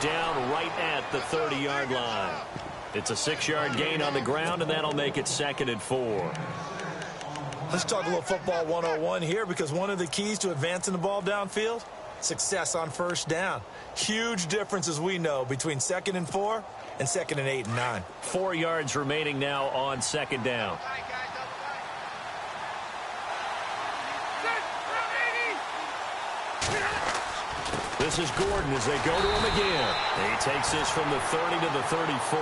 down right at the 30-yard line. It's a 6-yard gain on the ground, and that'll make it 2nd and 4. Let's talk a little football 101 here, because one of the keys to advancing the ball downfield, success on first down. Huge difference, as we know, between 2nd and 4 and 2nd and 8 and 9. 4 yards remaining now on 2nd down. This is Gordon as they go to him again. He takes this from the 30 to the 34.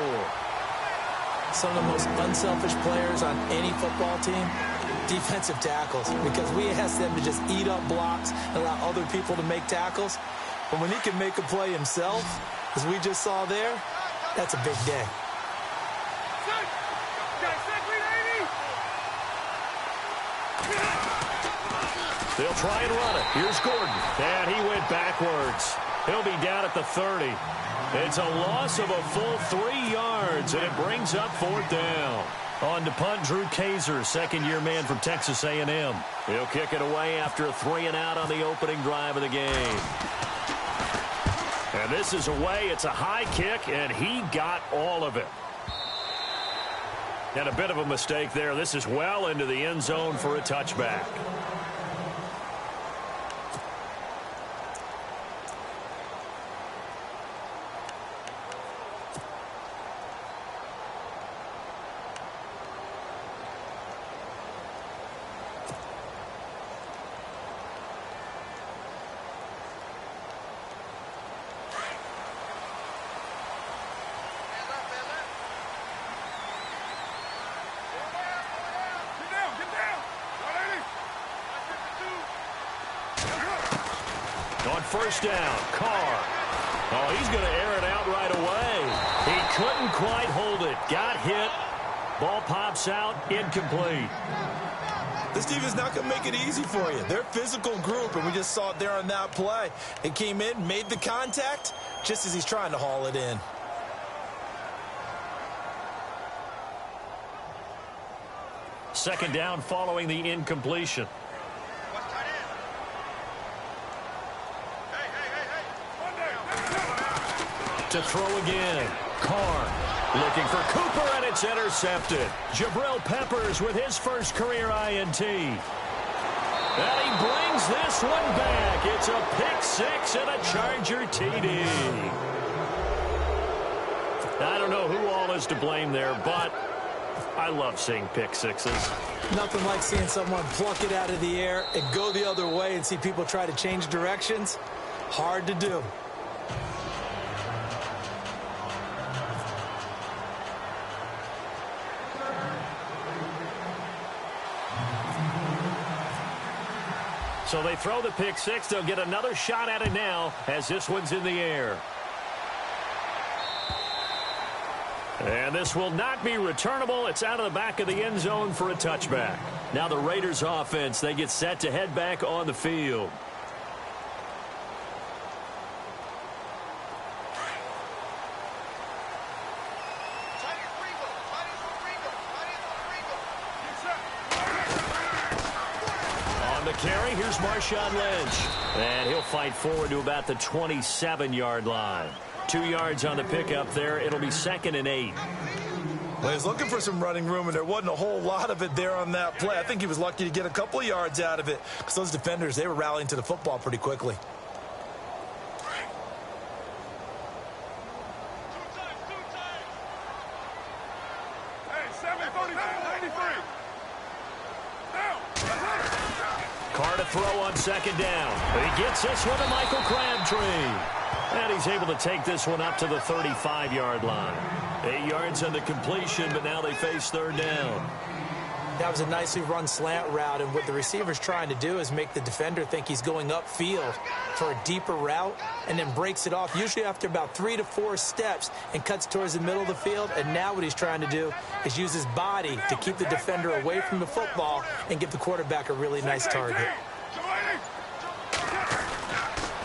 Some of the most unselfish players on any football team, defensive tackles, because we ask them to just eat up blocks and allow other people to make tackles. But when he can make a play himself, as we just saw there, that's a big day. They'll try and run it. Here's Gordon. And he went backwards. He'll be down at the 30. It's a loss of a full 3 yards, and it brings up 4th down. On to punt, Drew Kaiser, second-year man from Texas A&M. He'll kick it away after a 3-and-out on the opening drive of the game. And this is away. It's a high kick, and he got all of it. And a bit of a mistake there. This is well into the end zone for a touchback. On first down, Carr. Oh, he's going to air it out right away. He couldn't quite hold it. Got hit. Ball pops out. Incomplete. This team is not going to make it easy for you. They're a physical group, and we just saw it there on that play. He came in, made the contact, just as he's trying to haul it in. Second down following the incompletion. To throw again. Carr looking for Cooper, and it's intercepted. Jabril Peppers with his first career INT. And he brings this one back. It's a pick six and a Charger TD. I don't know who all is to blame there, but I love seeing pick sixes. Nothing like seeing someone pluck it out of the air and go the other way and see people try to change directions. Hard to do. So they throw the pick six. They'll get another shot at it now as this one's in the air. And this will not be returnable. It's out of the back of the end zone for a touchback. Now the Raiders offense, they get set to head back on the field. Carry, here's Marshawn Lynch. And he'll fight forward to about the 27-yard line. 2 yards on the pickup there. It'll be 2nd and 8. Well, he's looking for some running room, and there wasn't a whole lot of it there on that play. I think he was lucky to get a couple of yards out of it because those defenders, they were rallying to the football pretty quickly. Carr to throw on second down. He gets this one to Michael Crabtree. And he's able to take this one up to the 35-yard line. 8 yards on the completion, but now they face third down. That was a nicely run slant route, and what the receiver's trying to do is make the defender think he's going upfield for a deeper route and then breaks it off, usually after about 3 to 4 steps, and cuts towards the middle of the field. And now what he's trying to do is use his body to keep the defender away from the football and give the quarterback a really nice target.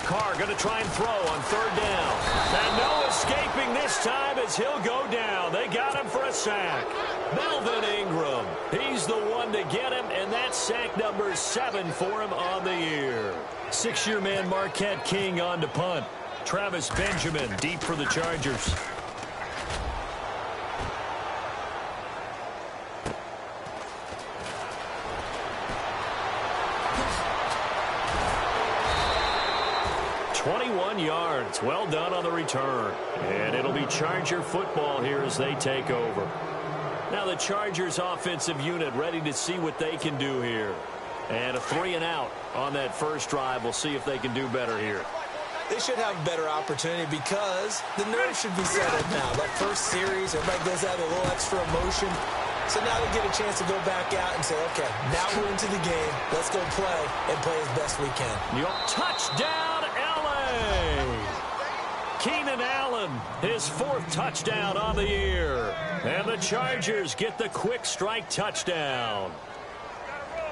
Carr going to try and throw on third down. And no escaping this time as he'll go down. They got him for a sack. Melvin Ingram, he's the one to get him, and that's sack number 7 for him on the year. 6-year man Marquette King on to punt. Travis Benjamin deep for the Chargers. Yards. Well done on the return. And it'll be Charger football here as they take over. Now the Chargers offensive unit ready to see what they can do here. And a 3-and-out on that first drive. We'll see if they can do better here. They should have a better opportunity because the nerves should be settled now. That first series, everybody goes out with a little extra emotion. So now they get a chance to go back out and say, okay, now we're into the game. Let's go play and play as best we can. Touchdown, Keenan Allen, his 4th touchdown on the year. And the Chargers get the quick strike touchdown.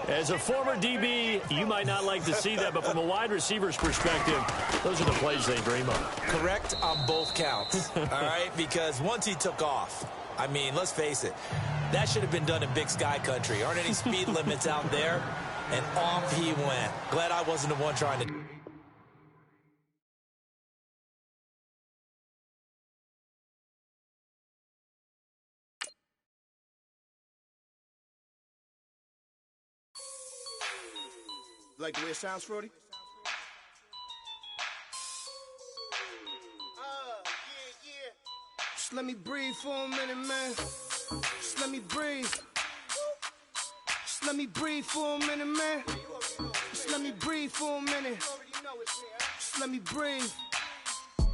As a former DB, you might not like to see that, but from a wide receiver's perspective, those are the plays they dream of. Correct on both counts, all right? Because once he took off, I mean, let's face it, that should have been done in Big Sky country. Aren't any speed limits out there? And off he went. Glad I wasn't the one trying to... Like the way it sounds, Frody? Yeah. Just let me breathe for a minute, man. Just let me breathe. Just let me breathe for a minute, man. Just let me breathe for a minute. Just let me breathe.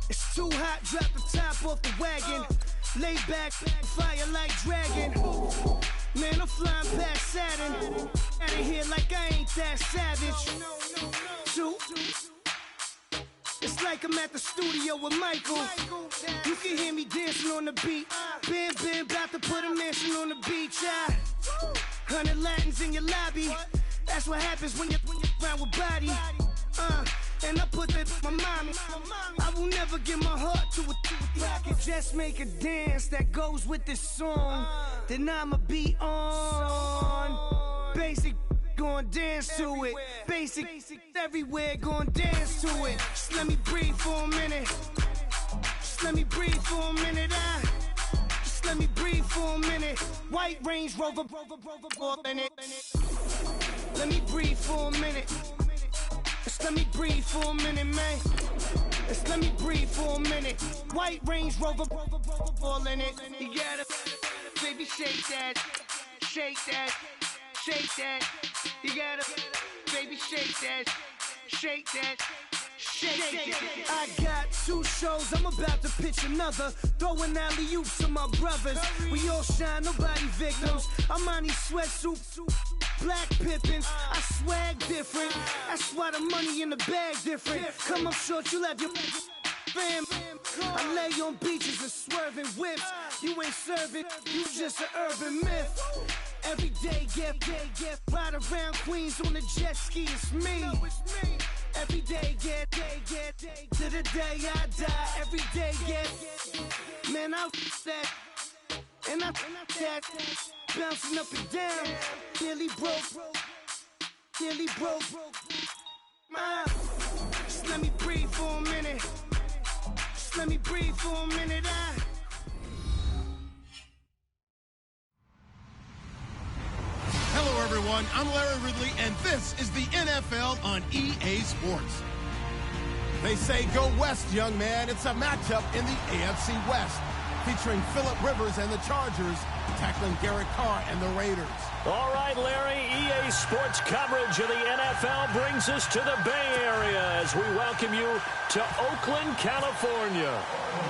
It's too hot, drop the top off the wagon. Lay back, fire like dragon. Man, I'm flying past Saturn. Out of here like I ain't that savage. Shoot. It's like I'm at the studio with Michael. You can hear me dancing on the beat. Ben, about to put a mansion on the beach. 100 Latins in your lobby. That's what happens when you're around with body. And I put that my mommy. I will never give my heart to a I can just make a dance that goes with this song. Then I'ma be on. Basic, gon' dance to it. Basic, everywhere, gon' dance to it. Just let me breathe for a minute. Just let me breathe for a minute. Just let me breathe for a minute. White Range Rover, in it. Let me breathe for a minute. Just let me breathe for a minute, man. Just let me breathe for a minute. White Range Rover, all in it. You gotta, baby, shake that, shake that, shake that. You gotta, baby, shake that, shake that. Shake. I got 2 shows, I'm about to pitch another. Throwing alley-oops to my brothers. We all shine, nobody victims. I'm on these sweatsuits, black Pippins. I swag different. That's why the money in the bag different. Come up short, you'll have your fam. I lay on beaches and swerving whips. You ain't serving, you just an urban myth. Every day, get ride around Queens on the jet ski, it's me. Every day, get to the day I die. Every day, get man, I that and I that bouncing up and down. Nearly broke. Just let me breathe for a minute. Just let me breathe for a minute. Hello, everyone. I'm Larry Ridley, and this is the NFL on EA Sports. They say go west, young man. It's a matchup in the AFC West, featuring Phillip Rivers and the Chargers tackling Garrett Carr and the Raiders. All right, Larry, EA Sports coverage of the NFL brings us to the Bay Area as we welcome you to Oakland, California.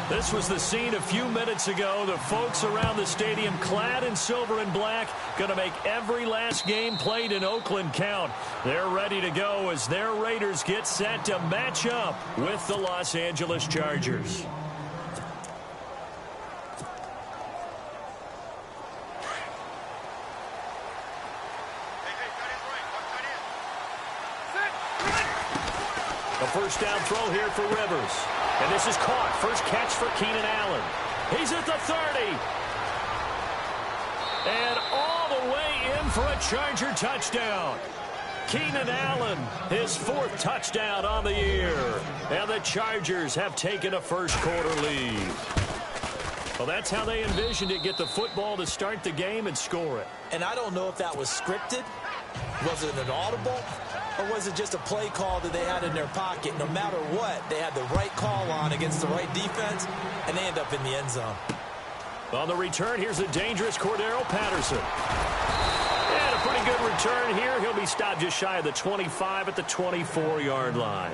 This was the scene a few minutes ago. The folks around the stadium clad in silver and black going to make every last game played in Oakland count. They're ready to go as their Raiders get set to match up with the Los Angeles Chargers. A first down throw here for Rivers. And this is caught. First catch for Keenan Allen. He's at the 30. And all the way in for a Charger touchdown. Keenan Allen, his 4th touchdown on the year. And the Chargers have taken a first-quarter lead. Well, that's how they envisioned it, get the football to start the game and score it. And I don't know if that was scripted. Was it an audible? Or was it just a play call that they had in their pocket? No matter what, they had the right call on against the right defense, and they end up in the end zone. On the return, here's the dangerous Cordero Patterson. And a pretty good return here. He'll be stopped just shy of the 25 at the 24-yard line.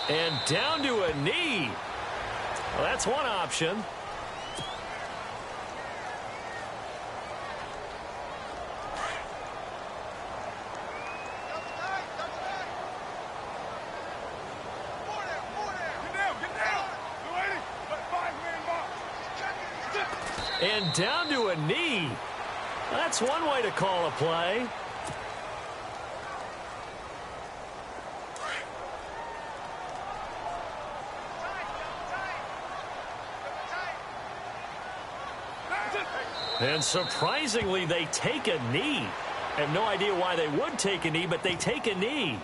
And down to a knee. Well, that's one option. And down to a knee. That's one way to call a play. And surprisingly, they take a knee. I have no idea why they would take a knee, but they take a knee.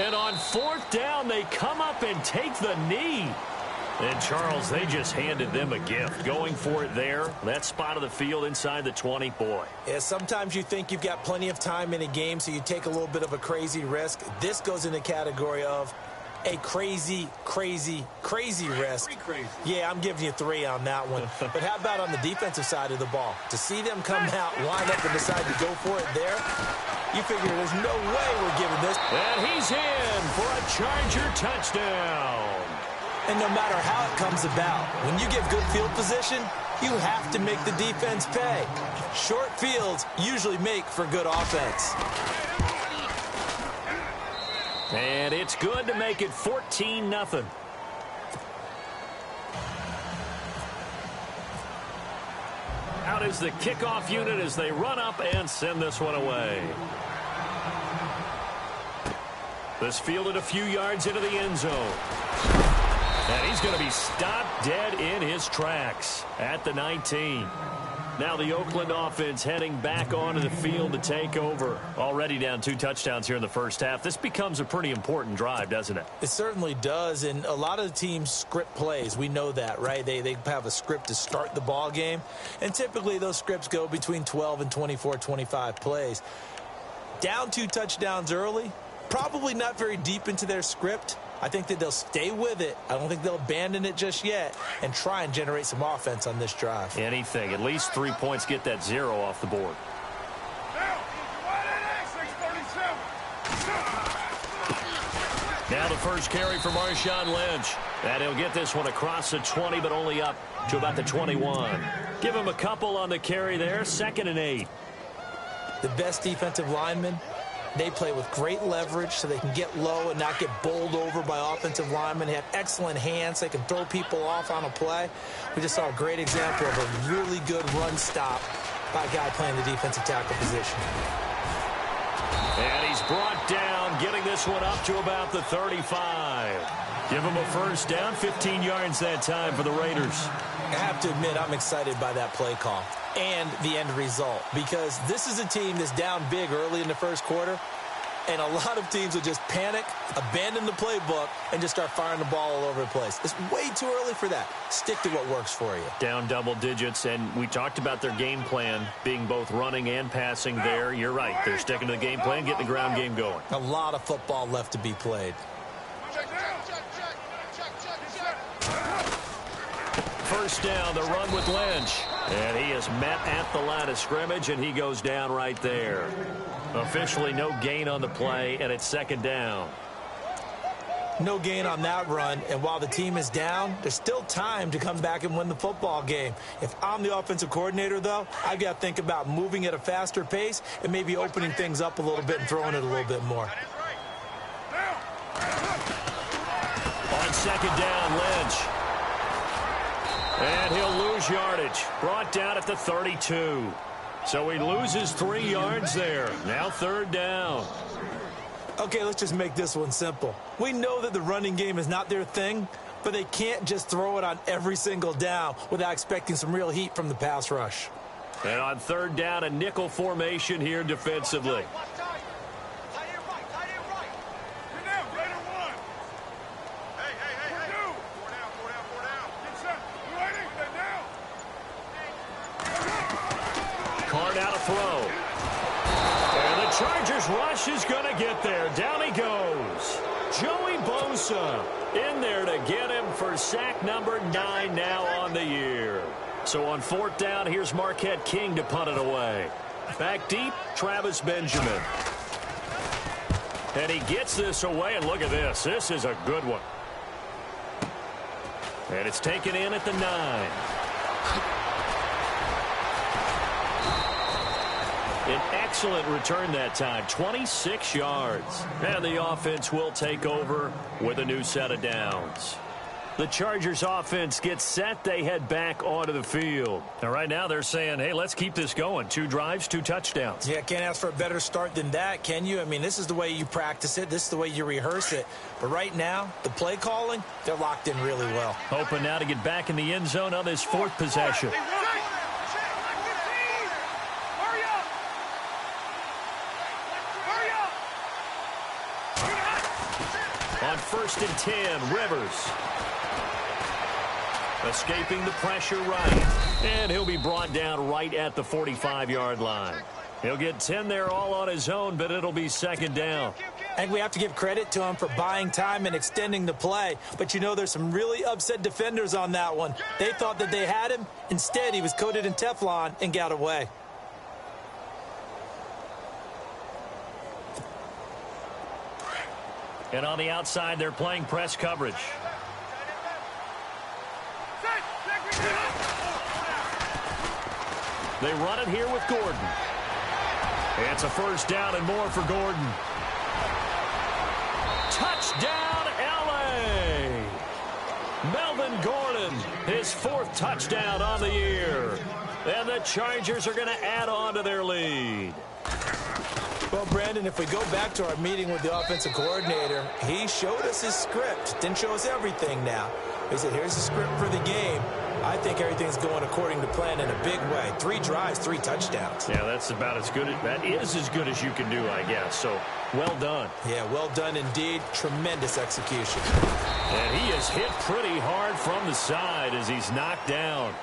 And on 4th down, they come up and take the knee. And, Charles, they just handed them a gift. Going for it there, that spot of the field inside the 20, boy. Yeah, sometimes you think you've got plenty of time in a game, so you take a little bit of a crazy risk. This goes in the category of a crazy, crazy, crazy risk. Crazy. Yeah, I'm giving you 3 on that one. But how about on the defensive side of the ball? To see them come out, line up, and decide to go for it there, you figure there's no way we're giving this. And he's in for a Charger touchdown. And no matter how it comes about, when you get good field position, you have to make the defense pay. Short fields usually make for good offense. And it's good to make it 14-0. Out is the kickoff unit as they run up and send this one away. This fielded a few yards into the end zone. And he's going to be stopped dead in his tracks at the 19. Now the Oakland offense heading back onto the field to take over. Already down 2 touchdowns here in the first half. This becomes a pretty important drive, doesn't it? It certainly does, and a lot of the teams script plays. We know that, right? They have a script to start the ball game, and typically those scripts go between 12 and 24, 25 plays. Down 2 touchdowns early, probably not very deep into their script. I think that they'll stay with it. I don't think they'll abandon it just yet and try and generate some offense on this drive. Anything. At least 3 points, get that 0 off the board. Now the first carry for Marshawn Lynch. And he'll get this one across the 20, but only up to about the 21. Give him a couple on the carry there. 2nd and 8. The best defensive linemen, they play with great leverage so they can get low and not get bowled over by offensive linemen. They have excellent hands. They can throw people off on a play. We just saw a great example of a really good run stop by a guy playing the defensive tackle position. And he's brought down, getting this one up to about the 35. Give him a first down, 15 yards that time for the Raiders. I have to admit, I'm excited by that play call and the end result, because this is a team that's down big early in the first quarter, And a lot of teams will just panic, abandon the playbook, and just start firing the ball all over the place. It's way too early for that. Stick to what works for you. Down double digits, and we talked about their game plan being both running and passing there. You're right. They're sticking to the game plan, getting the ground game going. A lot of football left to be played. First down, the run with Lynch. And he is met at the line of scrimmage, and he goes down right there. Officially no gain on the play, and it's second down. No gain on that run, and while the team is down, there's still time to come back and win the football game. If I'm the offensive coordinator, though, I've got to think about moving at a faster pace and maybe opening things up a little bit and throwing it a little bit more. On second down, Lynch. And he'll lose yardage. Brought down at the 32. So he loses 3 yards there. Now third down. Okay, let's just make this one simple. We know that the running game is not their thing, but they can't just throw it on every single down without expecting some real heat from the pass rush. And on third down, a nickel formation here defensively. Throw. And the Chargers rush is going to get there. Down he goes. Joey Bosa in there to get him for sack number 9 now on the year. So on fourth down, here's Marquette King to punt it away. Back deep, Travis Benjamin. And he gets this away, and look at this. This is a good one. And it's taken in at the 9. An excellent return that time, 26 yards. And the offense will take over with a new set of downs. The Chargers offense gets set. They head back onto the field. And right now they're saying, hey, let's keep this going. 2 drives, 2 touchdowns. Yeah, can't ask for a better start than that, can you? I mean, this is the way you practice it. This is the way you rehearse it. But right now, the play calling, they're locked in really well. Hoping now to get back in the end zone on this 4th possession. On 1st and 10, Rivers. Escaping the pressure right. And he'll be brought down right at the 45-yard line. He'll get 10 there all on his own, but it'll be second down. I think we have to give credit to him for buying time and extending the play. But, you know, there's some really upset defenders on that one. They thought that they had him. Instead, he was coated in Teflon and got away. And on the outside, they're playing press coverage. They run it here with Gordon. It's a first down and more for Gordon. Touchdown, L.A. Melvin Gordon, his 4th touchdown on the year. And the Chargers are going to add on to their lead. Well, Brandon, if we go back to our meeting with the offensive coordinator, he showed us his script. Didn't show us everything now. He said, here's the script for the game. I think everything's going according to plan in a big way. 3 drives, 3 touchdowns. Yeah, that's about as good. That is as good as you can do, I guess. So, well done. Yeah, well done indeed. Tremendous execution. And he is hit pretty hard from the side as he's knocked down.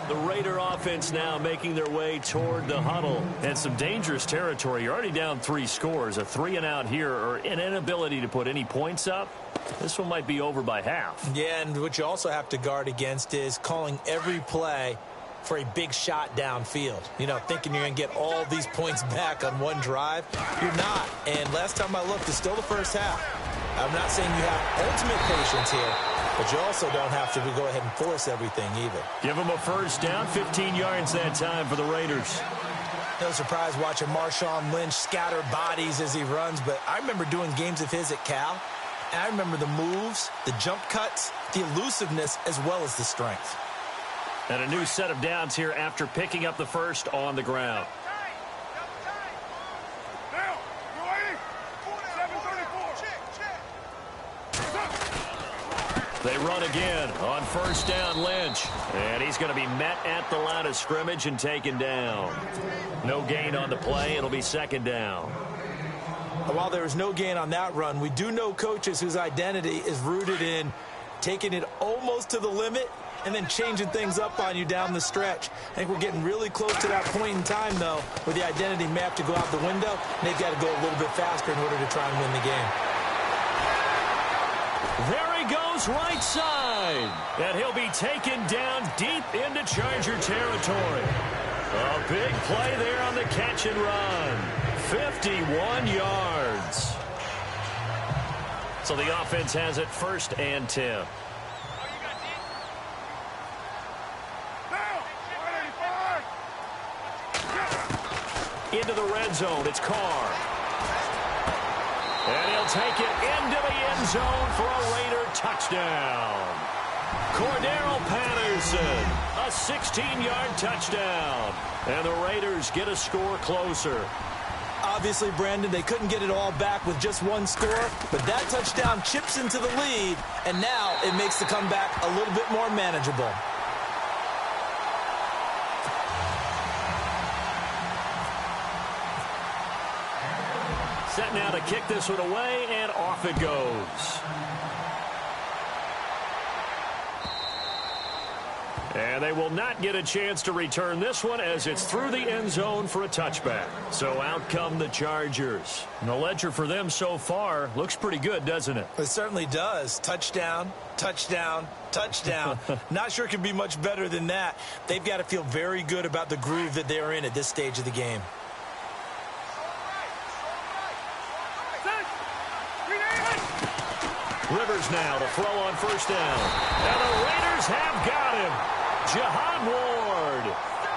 The Raider offense now making their way toward the huddle. And some dangerous territory. You're already down 3 scores. A 3-and-out here, or an inability to put any points up. This one might be over by half. Yeah, and what you also have to guard against is calling every play for a big shot downfield. You know, thinking you're going to get all these points back on one drive. You're not. And last time I looked, it's still the first half. I'm not saying you have ultimate patience here, but you also don't have to go ahead and force everything either. Give them a first down, 15 yards that time for the Raiders. No surprise watching Marshawn Lynch scatter bodies as he runs, but I remember doing games of his at Cal, and I remember the moves, the jump cuts, the elusiveness, as well as the strength. And a new set of downs here after picking up the first on the ground. They run again on first down, Lynch. And he's going to be met at the line of scrimmage and taken down. No gain on the play. It'll be second down. I while there was no gain on that run, we do know coaches whose identity is rooted in taking it almost to the limit and then changing things up on you down the stretch. I think we're getting really close to that point in time, though, where the identity map to go out the window, and they've got to go a little bit faster in order to try and win the game. There he goes right side. And he'll be taken down deep into Charger territory. A big play there on the catch and run. 51 yards. So the offense has it 1st and 10. Into the red zone, it's Carr. And he'll take it into the end zone for a Raider touchdown. Cordero Patterson, a 16-yard touchdown. And the Raiders get a score closer. Obviously, Brandon, they couldn't get it all back with just one score, but that touchdown chips into the lead, and now it makes the comeback a little bit more manageable. Set now to kick this one away, and off it goes. And they will not get a chance to return this one as it's through the end zone for a touchback. So out come the Chargers. And the ledger for them so far looks pretty good, doesn't it? It certainly does. Touchdown, touchdown, touchdown. Not sure it can be much better than that. They've got to feel very good about the groove that they're in at this stage of the game. Rivers now to throw on 1st down. And the Raiders have got him. Jihad Ward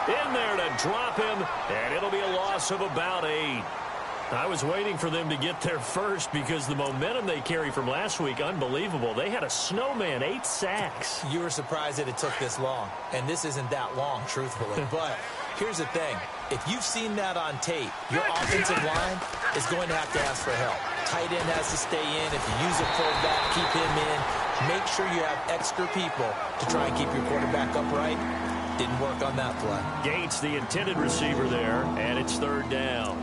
in there to drop him, and it'll be a loss of about 8. I was waiting for them to get there first because the momentum they carry from last week, unbelievable. They had a snowman, 8 sacks. You were surprised that it took this long, and this isn't that long, truthfully. But here's the thing. If you've seen that on tape, your offensive line is going to have to ask for help. Tight end has to stay in. If you use a fullback, keep him in. Make sure you have extra people to try and keep your quarterback upright. Didn't work on that play. Gates, the intended receiver there, and it's 3rd down.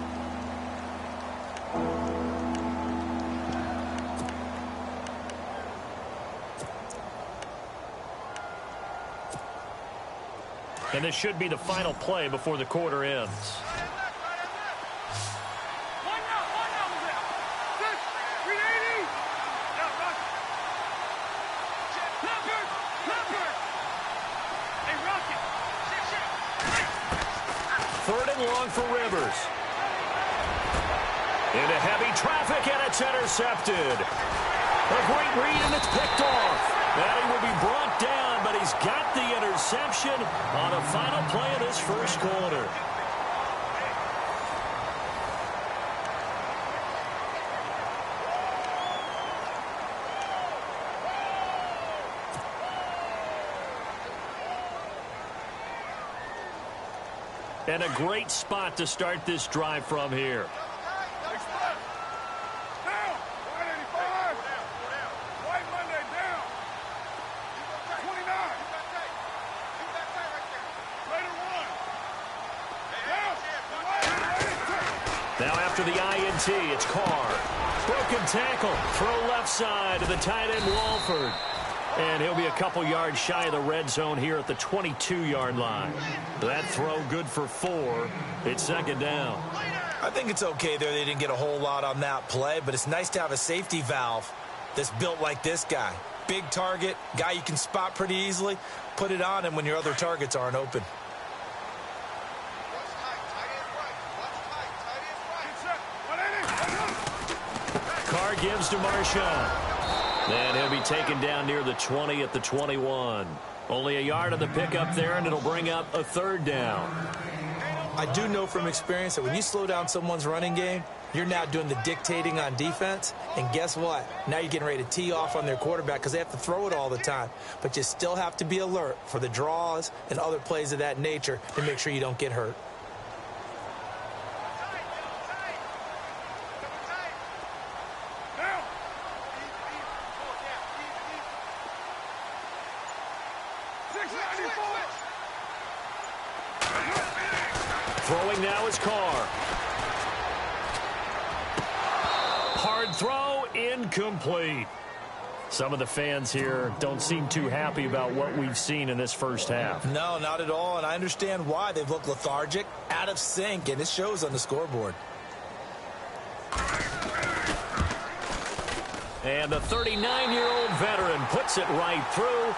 And this should be the final play before the quarter ends. Third and long for Rivers. Into heavy traffic, and it's intercepted. A great read, and it's picked off. And he will be brought down, but he's got the interception on the final play of this 1st quarter. And a great spot to start this drive from here. Now after the INT, it's Carr. Broken tackle, throw left side to the tight end Walford. And he'll be a couple yards shy of the red zone here at the 22-yard line. That throw good for 4. It's 2nd down. I think it's okay there. They didn't get a whole lot on that play, but it's nice to have a safety valve that's built like this guy. Big target, guy you can spot pretty easily. Put it on him when your other targets aren't open. Carr gives to Marshawn. And he'll be taken down near the 20 at the 21. Only a yard on the pickup there, and it'll bring up a 3rd down. I do know from experience that when you slow down someone's running game, you're now doing the dictating on defense. And guess what? Now you're getting ready to tee off on their quarterback because they have to throw it all the time. But you still have to be alert for the draws and other plays of that nature to make sure you don't get hurt. Throwing now is Carr. Hard throw, incomplete. Some of the fans here don't seem too happy about what we've seen in this first half. No, not at all, and I understand why. They've looked lethargic, out of sync, and it shows on the scoreboard. And the 39-year-old veteran puts it right through,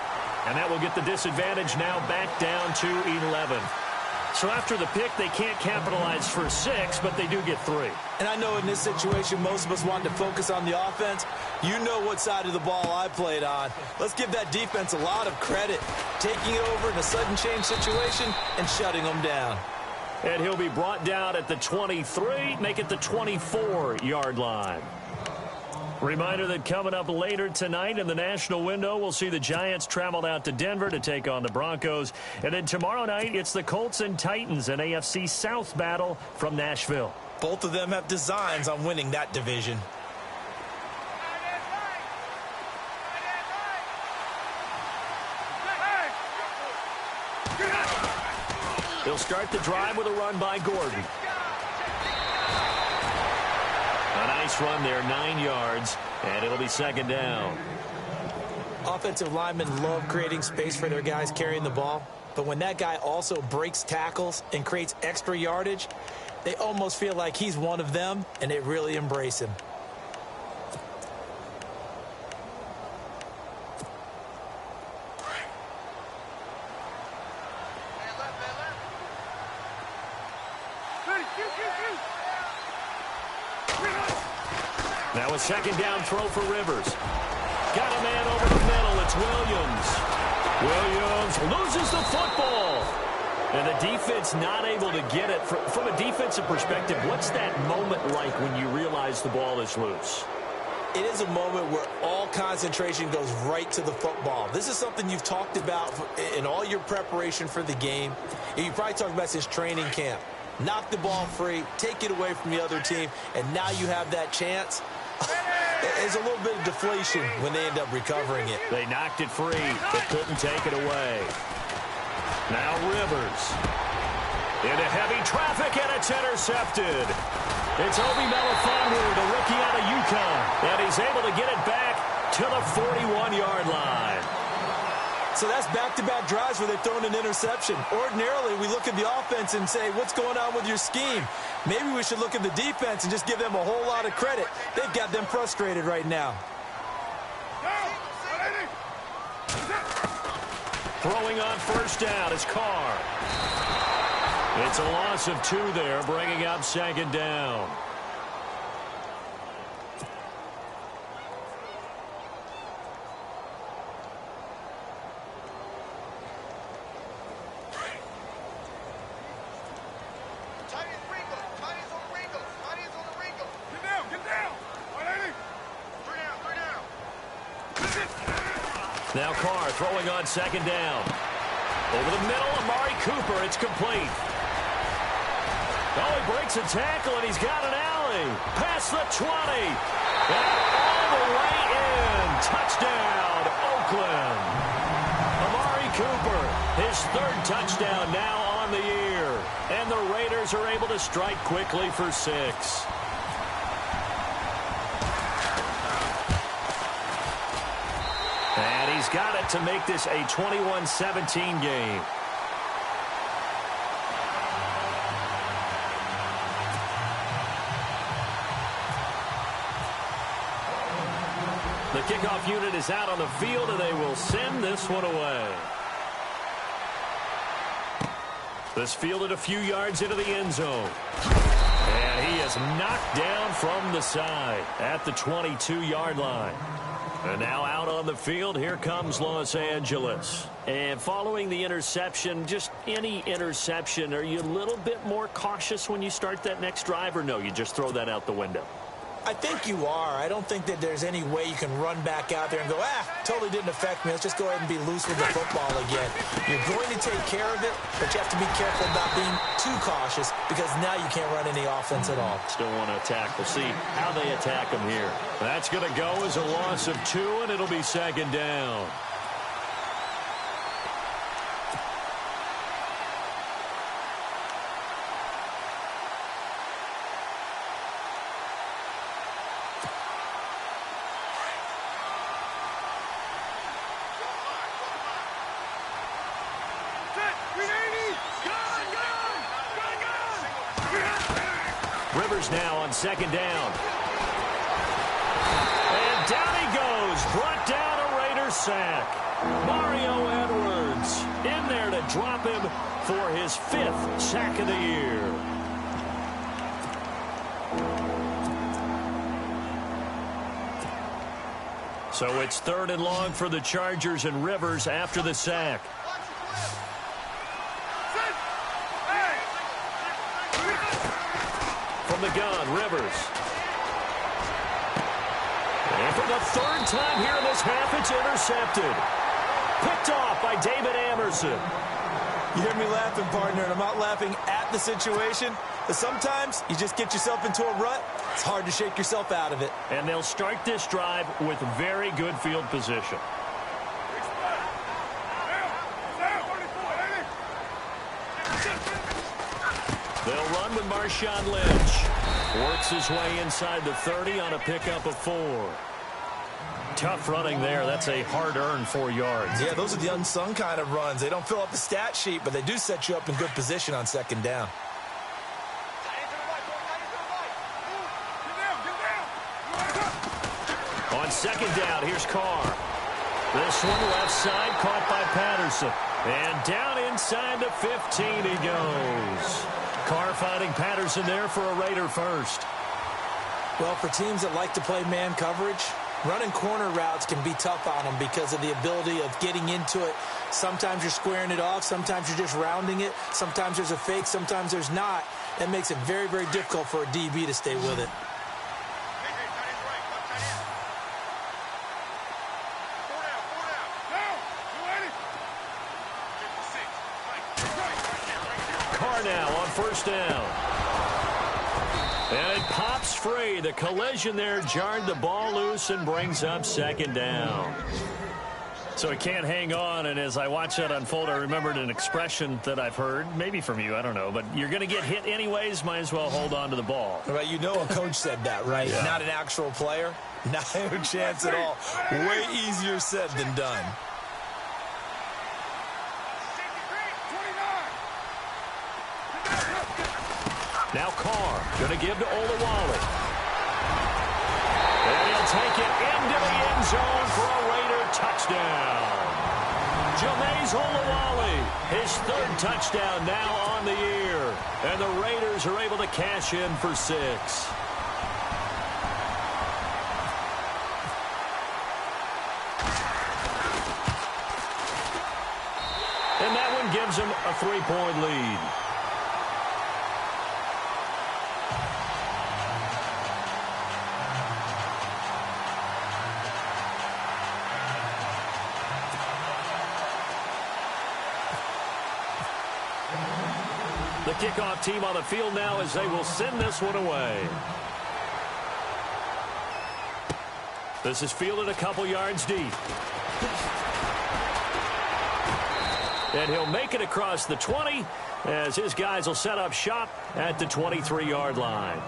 and that will get the disadvantage now back down to 11. So after the pick, they can't capitalize for 6, but they do get 3. And I know in this situation, most of us wanted to focus on the offense. You know what side of the ball I played on. Let's give that defense a lot of credit, taking it over in a sudden change situation and shutting them down. And he'll be brought down at the 23, make it the 24-yard line. Reminder that coming up later tonight in the national window, we'll see the Giants travel out to Denver to take on the Broncos. And then tomorrow night, it's the Colts and Titans, an AFC South battle from Nashville. Both of them have designs on winning that division. They'll start the drive with a run by Gordon. A nice run there, 9 yards, and it'll be second down. Offensive linemen love creating space for their guys carrying the ball, but when that guy also breaks tackles and creates extra yardage, they almost feel like he's one of them, and they really embrace him. Now a second down throw for Rivers. Got a man over the middle. It's Williams. Williams loses the football. And the defense not able to get it. From a defensive perspective, what's that moment like when you realize the ball is loose? It is a moment where all concentration goes right to the football. This is something you've talked about in all your preparation for the game. And you probably talked about since training camp. Knock the ball free, take it away from the other team, and now you have that chance. There's a little bit of deflation when they end up recovering it. They knocked it free, but couldn't take it away. Now Rivers. Into heavy traffic, and it's intercepted. It's Obi Melifonwu, the rookie out of UConn, and he's able to get it back to the 41-yard line. So that's back-to-back drives where they've thrown an interception. Ordinarily, we look at the offense and say, what's going on with your scheme? Maybe we should look at the defense and just give them a whole lot of credit. They've got them frustrated right now. Throwing on first down is Carr. It's a loss of 2 there, bringing up second down. Now Carr throwing on second down. Over the middle, Amari Cooper. It's complete. Oh, he breaks a tackle, and he's got an alley. Past the 20. And all the way in. Touchdown, Oakland. Amari Cooper, his 3rd touchdown now on the year. And the Raiders are able to strike quickly for 6. And he's got it to make this a 21-17 game. The kickoff unit is out on the field, and they will send this one away. This fielded a few yards into the end zone. And he is knocked down from the side at the 22-yard line. And now out on the field, here comes Los Angeles. And following the interception, just any interception, are you a little bit more cautious when you start that next drive, or no, you just throw that out the window? I think you are. I don't think that there's any way you can run back out there and go, totally didn't affect me. Let's just go ahead and be loose with the football again. You're going to take care of it, but you have to be careful about being too cautious because now you can't run any offense at all. Still want to attack. We'll see how they attack them here. That's going to go as a loss of 2, and it'll be second down. Rivers now on second down. And down he goes. Brought down a Raider sack. Mario Edwards in there to drop him for his 5th sack of the year. So it's 3rd and long for the Chargers, and Rivers after the sack. From the gun, Rivers. And for the 3rd time here in this half, it's intercepted. Picked off by David Amerson. You hear me laughing, partner, and I'm not laughing at the situation. But sometimes you just get yourself into a rut. It's hard to shake yourself out of it. And they'll start this drive with very good field position. They'll run with Marshawn Lynch. Works his way inside the 30 on a pickup of 4. Tough running there. That's a hard-earned 4 yards. Yeah, those are the unsung kind of runs. They don't fill up the stat sheet, but they do set you up in good position on second down. On second down, here's Carr. This one left side, caught by Patterson. And down inside the 15 he goes. Carr finding Patterson there for a Raider first. Well, for teams that like to play man coverage, running corner routes can be tough on them because of the ability of getting into it. Sometimes you're squaring it off. Sometimes you're just rounding it. Sometimes there's a fake. Sometimes there's not. That makes it very, very difficult for a DB to stay with it. Carr now on first down. And it pops free. The collision there jarred the ball loose and brings up second down. So he can't hang on, and as I watch that unfold, I remembered an expression that I've heard, maybe from you, I don't know, but you're going to get hit anyways, might as well hold on to the ball. Right, you know a coach said that, right? Yeah. Not an actual player. Not a chance at all. Way easier said than done. Now Carr going to give to Olawale. And he'll take it into the end zone for a Raider touchdown. Jameis Olawale, his 3rd touchdown now on the year. And the Raiders are able to cash in for 6. And that one gives him a 3-point lead. The kickoff team on the field now as they will send this one away. This is fielded a couple yards deep. And he'll make it across the 20 as his guys will set up shop at the 23-yard line.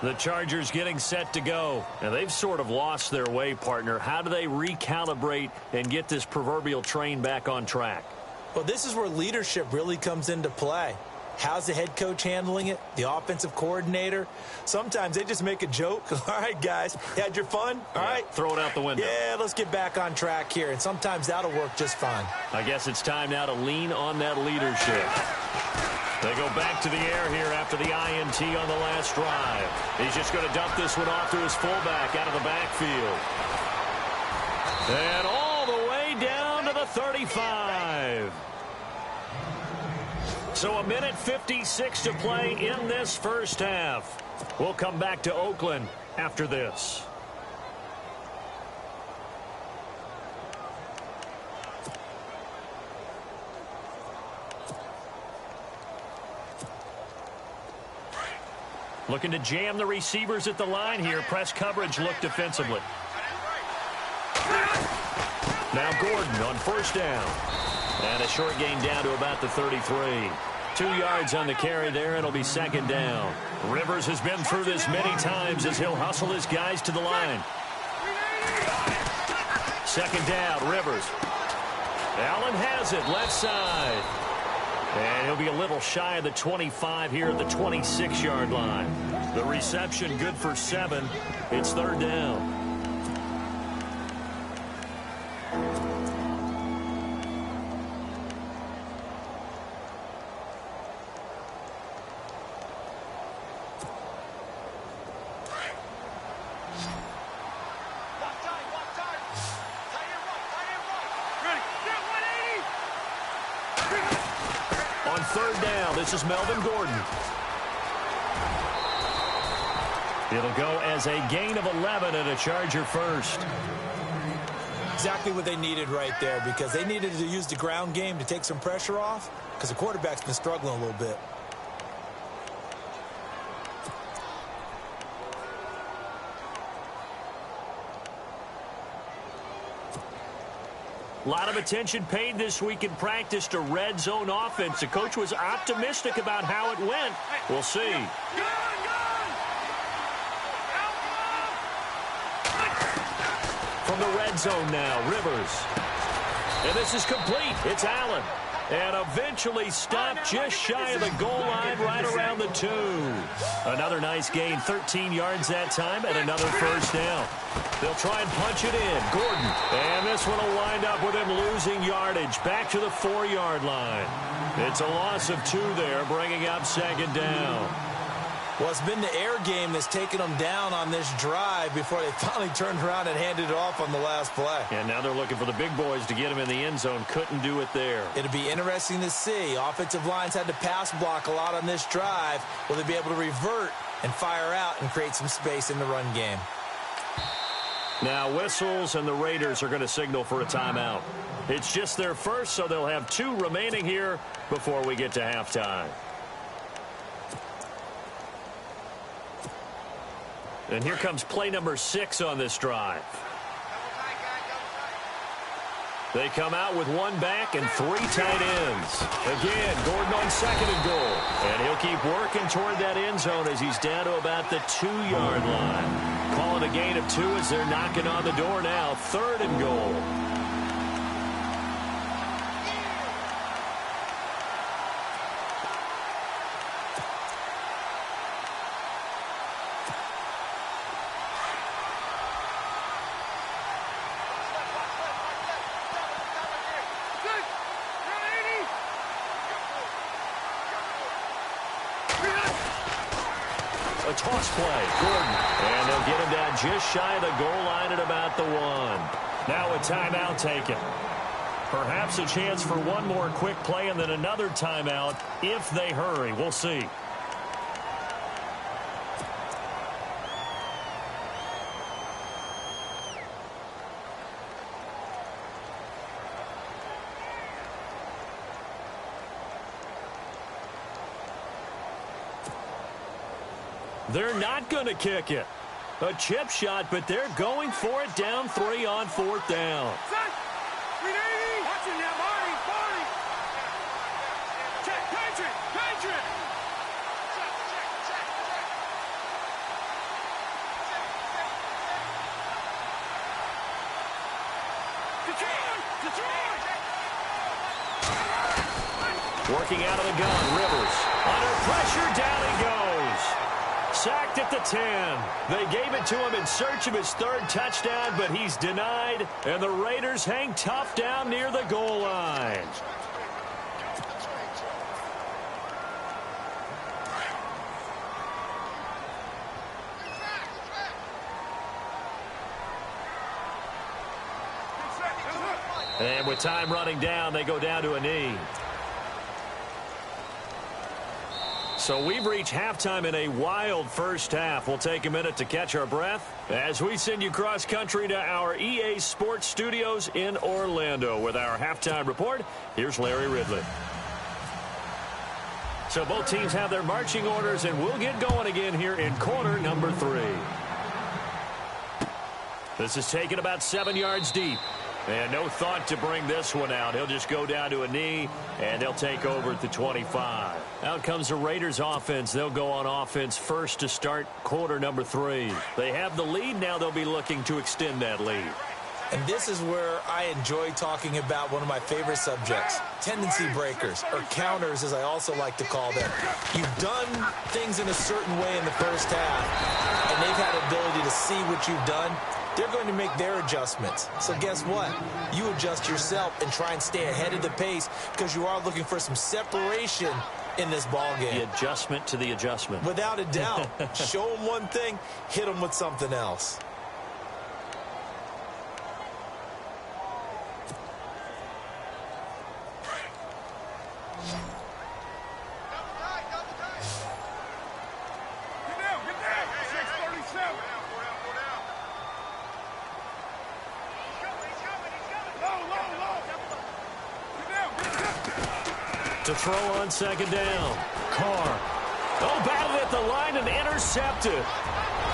The Chargers getting set to go. And they've sort of lost their way, partner. How do they recalibrate and get this proverbial train back on track? Well, this is where leadership really comes into play. How's the head coach handling it? The offensive coordinator? Sometimes they just make a joke. All right, guys, you had your fun? All right. Throw it out the window. Yeah, let's get back on track here. And sometimes that'll work just fine. I guess it's time now to lean on that leadership. They go back to the air here after the INT on the last drive. He's just going to dump this one off to his fullback out of the backfield. And all the way down to the 35. So a minute 56 to play in this first half. We'll come back to Oakland after this. Looking to jam the receivers at the line here. Press coverage look defensively. Now Gordon on first down. And a short gain down to about the 33. 2 yards on the carry there. It'll be second down. Rivers has been through this many times as he'll hustle his guys to the line. Second down, Rivers. Allen has it, left side. And he'll be a little shy of the 25 here at the 26-yard line. The reception good for 7. It's third down. On third down, this is Melvin Gordon. It'll go as a gain of 11 and a Charger first. Exactly what they needed right there, because they needed to use the ground game to take some pressure off, because the quarterback's been struggling a little bit. A lot of attention paid this week in practice to red zone offense. The coach was optimistic about how it went. We'll see. From the red zone now, Rivers. And this is complete. It's Allen. And eventually stopped just shy of the goal line right around the 2. Another nice gain, 13 yards that time, and another first down. They'll try and punch it in. Gordon. And this one will wind up with him losing yardage back to the 4-yard line. It's a loss of 2 there, bringing up second down. Well, it's been the air game that's taken them down on this drive before they finally turned around and handed it off on the last play. And now they're looking for the big boys to get him in the end zone. Couldn't do it there. It'll be interesting to see. Offensive lines had to pass block a lot on this drive. Will they be able to revert and fire out and create some space in the run game? Now whistles, and the Raiders are going to signal for a timeout. It's just their first, so they'll have 2 remaining here before we get to halftime. And here comes play number 6 on this drive. They come out with 1 back and 3 tight ends. Again, Gordon on second and goal. And he'll keep working toward that end zone as he's down to about the 2-yard line. Call it a gain of 2 as they're knocking on the door now. Third and goal. A toss play, Gordon, and they'll get him down just shy of the goal line at about the 1. Now a timeout taken. Perhaps a chance for one more quick play and then another timeout if they hurry. We'll see. They're not going to kick it. A chip shot, but they're going for it down 3 on 4th down. Watching now, Marty. Check, Patrick. Detroit. Working out of the gun, Rivers. Under pressure, down he goes. Sacked at the 10. They gave it to him in search of his 3rd touchdown, but he's denied, and the Raiders hang tough down near the goal line. And with time running down, they go down to a knee. So we've reached halftime in a wild first half. We'll take a minute to catch our breath as we send you cross-country to our EA Sports Studios in Orlando with our halftime report. Here's Larry Ridley. So both teams have their marching orders, and we'll get going again here in quarter number 3. This is taken about 7 yards deep. And no thought to bring this one out. He'll just go down to a knee, and they'll take over at the 25. Out comes the Raiders offense. They'll go on offense first to start quarter number 3. They have the lead. Now they'll be looking to extend that lead. And this is where I enjoy talking about one of my favorite subjects, tendency breakers, or counters as I also like to call them. You've done things in a certain way in the first half, and they've had the ability to see what you've done. They're going to make their adjustments. So guess what? You adjust yourself and try and stay ahead of the pace because you are looking for some separation in this ball game. The adjustment to the adjustment. Without a doubt. Show them one thing, hit them with something else. To throw on second down. Carr. Oh, battled at the line and intercepted.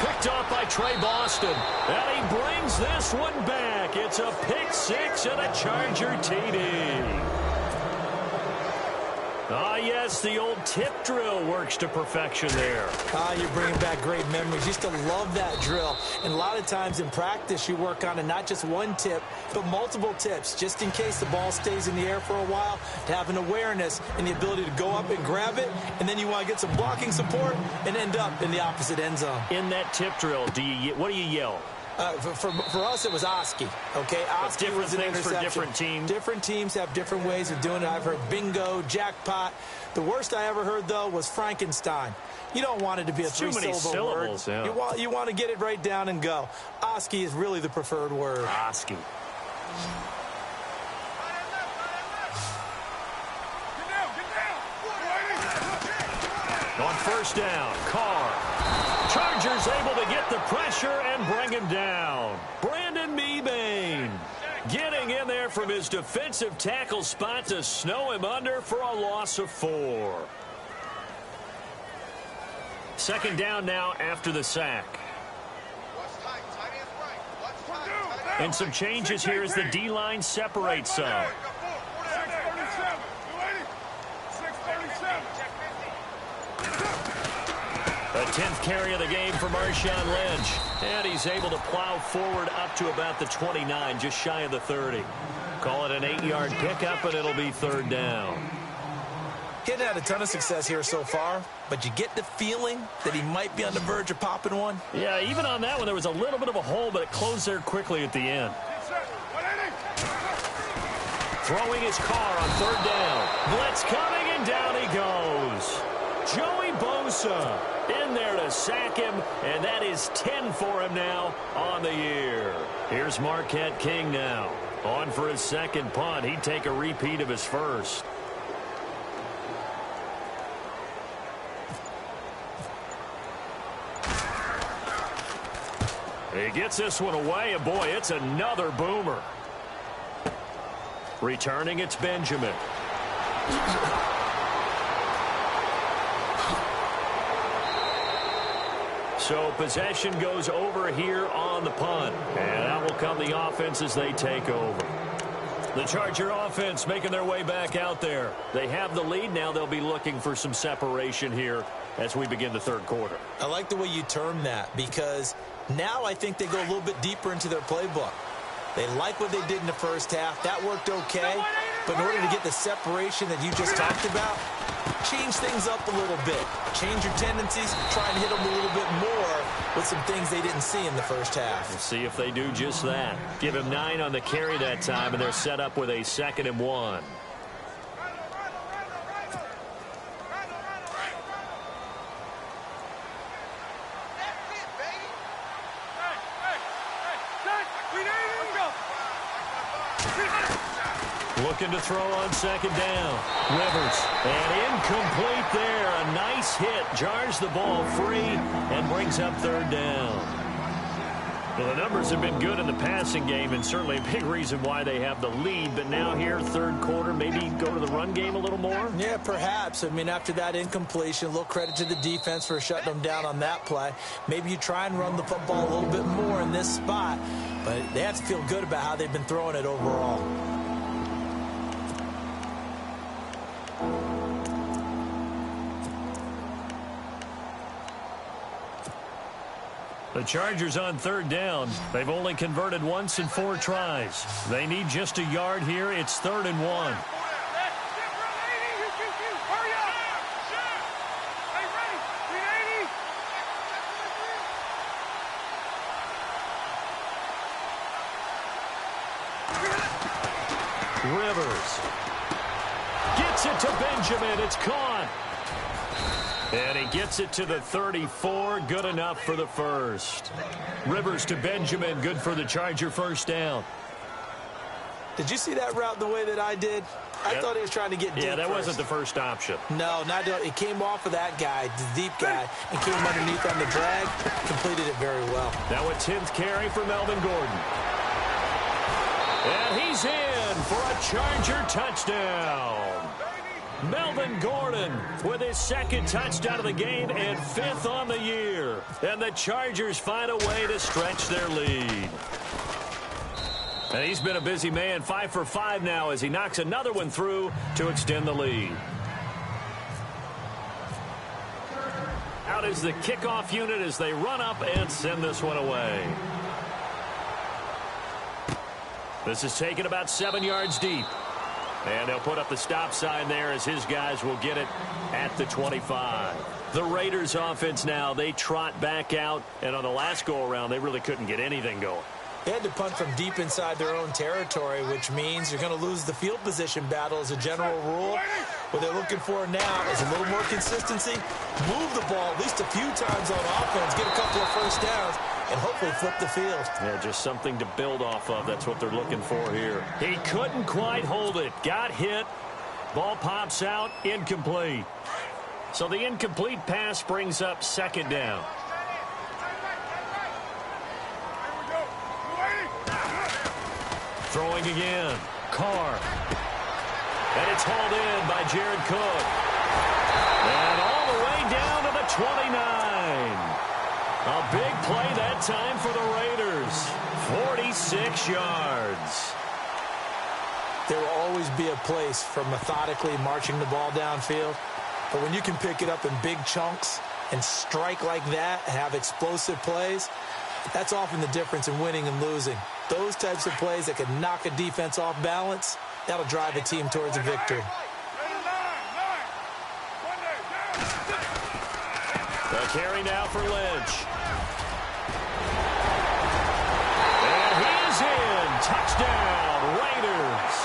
Picked off by Trey Boston. And he brings this one back. It's a pick six and a Charger TD. Ah, yes, the old tip drill works to perfection there. You're bringing back great memories. Used to love that drill. And a lot of times in practice, you work on it, not just one tip, but multiple tips, just in case the ball stays in the air for a while, to have an awareness and the ability to go up and grab it, and then you want to get some blocking support and end up in the opposite end zone. In that tip drill, what do you yell? For us, it was Oski. Okay, Oski different was an things interception. for different teams. Different teams have different ways of doing it. I've heard bingo, jackpot. The worst I ever heard, though, was Frankenstein. You don't want it to be a three-syllable word. Yeah. You want to get it right down and go. Oski is really the preferred word. Oski. On first down, Carr. Chargers able to get the pressure and bring him down. Brandon Mebane getting in there from his defensive tackle spot to snow him under for a loss of 4. Second down now after the sack. And some changes here as the D-line separates some. The 10th carry of the game for Marshawn Lynch. And he's able to plow forward up to about the 29, just shy of the 30. Call it an 8-yard pickup, and it'll be third down. He hadn't had a ton of success here so far, but you get the feeling that he might be on the verge of popping one. Yeah, even on that one, there was a little bit of a hole, but it closed there quickly at the end. Throwing his Carr on third down. Blitz coming, and down he goes. Joey Bosa in there to sack him, and that is 10 for him now on the year. Here's Marquette King now. On for his second punt. He'd take a repeat of his first. He gets this one away, and boy, it's another boomer. Returning, it's Benjamin. So possession goes over here on the punt. And out will come the offense as they take over. The Charger offense making their way back out there. They have the lead. Now they'll be looking for some separation here as we begin the third quarter. I like the way you term that, because now I think they go a little bit deeper into their playbook. They like what they did in the first half. That worked okay. But in order to get the separation that you just talked about, change things up a little bit. Change your tendencies. Try and hit them a little bit more with some things they didn't see in the first half. We'll see if they do just that. Give him 9 on the carry that time, and they're set up with a 2nd and 1. Looking to throw on second down. Rivers. And incomplete there. A nice hit. Jars the ball free and brings up third down. Well, the numbers have been good in the passing game, and certainly a big reason why they have the lead. But now here, third quarter, maybe go to the run game a little more? Yeah, perhaps. I mean, after that incompletion, a little credit to the defense for shutting them down on that play. Maybe you try and run the football a little bit more in this spot. But they have to feel good about how they've been throwing it overall. The The Chargers on third down. They've only converted once in 4 tries. They need just a yard here. It's 3rd and 1. Rivers gets it to Benjamin. It's caught. And he gets it to the 34. Good enough for the first. Rivers to Benjamin. Good for the Charger first down. Did you see that route the way that I did? I thought he was trying to get deep. Yeah, that first. wasn't the first option. No, not it came off of that guy, the deep guy, and came underneath on the drag. Completed it very well. Now a 10th carry for Melvin Gordon. And he's in for a Charger touchdown. Melvin Gordon with his 2nd touchdown of the game and 5th on the year. And the Chargers find a way to stretch their lead. And he's been a busy man, 5 for 5 now as he knocks another one through to extend the lead. Out is the kickoff unit as they run up and send this one away. This is taken about 7 yards deep. And they'll put up the stop sign there as his guys will get it at the 25. The Raiders offense now, they trot back out. And on the last go-around, they really couldn't get anything going. They had to punt from deep inside their own territory, which means you're going to lose the field position battle as a general rule. What they're looking for now is a little more consistency, move the ball at least a few times on offense, get a couple of first downs, and hopefully flip the field. Yeah, just something to build off of. That's what they're looking for here. He couldn't quite hold it. Got hit. Ball pops out. Incomplete. So the incomplete pass brings up 2nd down. Throwing again. Carr. And it's hauled in by Jared Cook. And all the way down to the 29. A big play that time for the Raiders. 46 yards. There will always be a place for methodically marching the ball downfield. But when you can pick it up in big chunks and strike like that, have explosive plays, that's often the difference in winning and losing. Those types of plays that can knock a defense off balance, that'll drive a team towards a victory. The carry now for Lynch. And he's in. Touchdown, Raiders.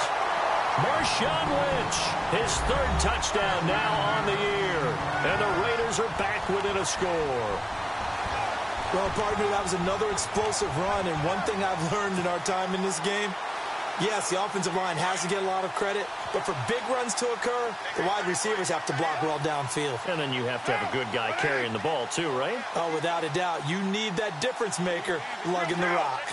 Marshawn Lynch, his 3rd touchdown now on the year. And the Raiders are back within a score. Well, partner, that was another explosive run, and one thing I've learned in our time in this game, yes, the offensive line has to get a lot of credit, but for big runs to occur, the wide receivers have to block well downfield. And then you have to have a good guy carrying the ball too, right? Oh, without a doubt. You need that difference maker lugging the rock.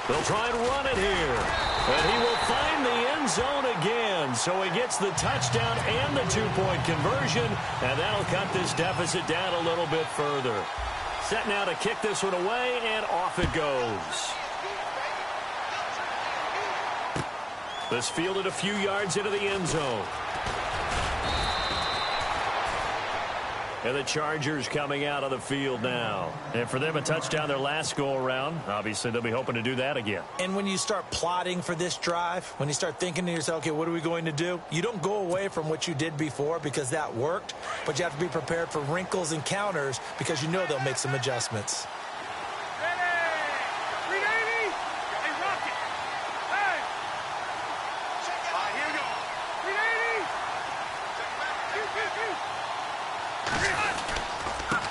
They'll try and run it here. And he will find the end zone again. So he gets the touchdown and the 2-point conversion. And that'll cut this deficit down a little bit further. Set now to kick this one away, and off it goes. This fielded a few yards into the end zone. And the Chargers coming out of the field now. And for them, a touchdown their last go-around. Obviously, they'll be hoping to do that again. And when you start plotting for this drive, when you start thinking to yourself, okay, what are we going to do? You don't go away from what you did before because that worked, but you have to be prepared for wrinkles and counters because you know they'll make some adjustments.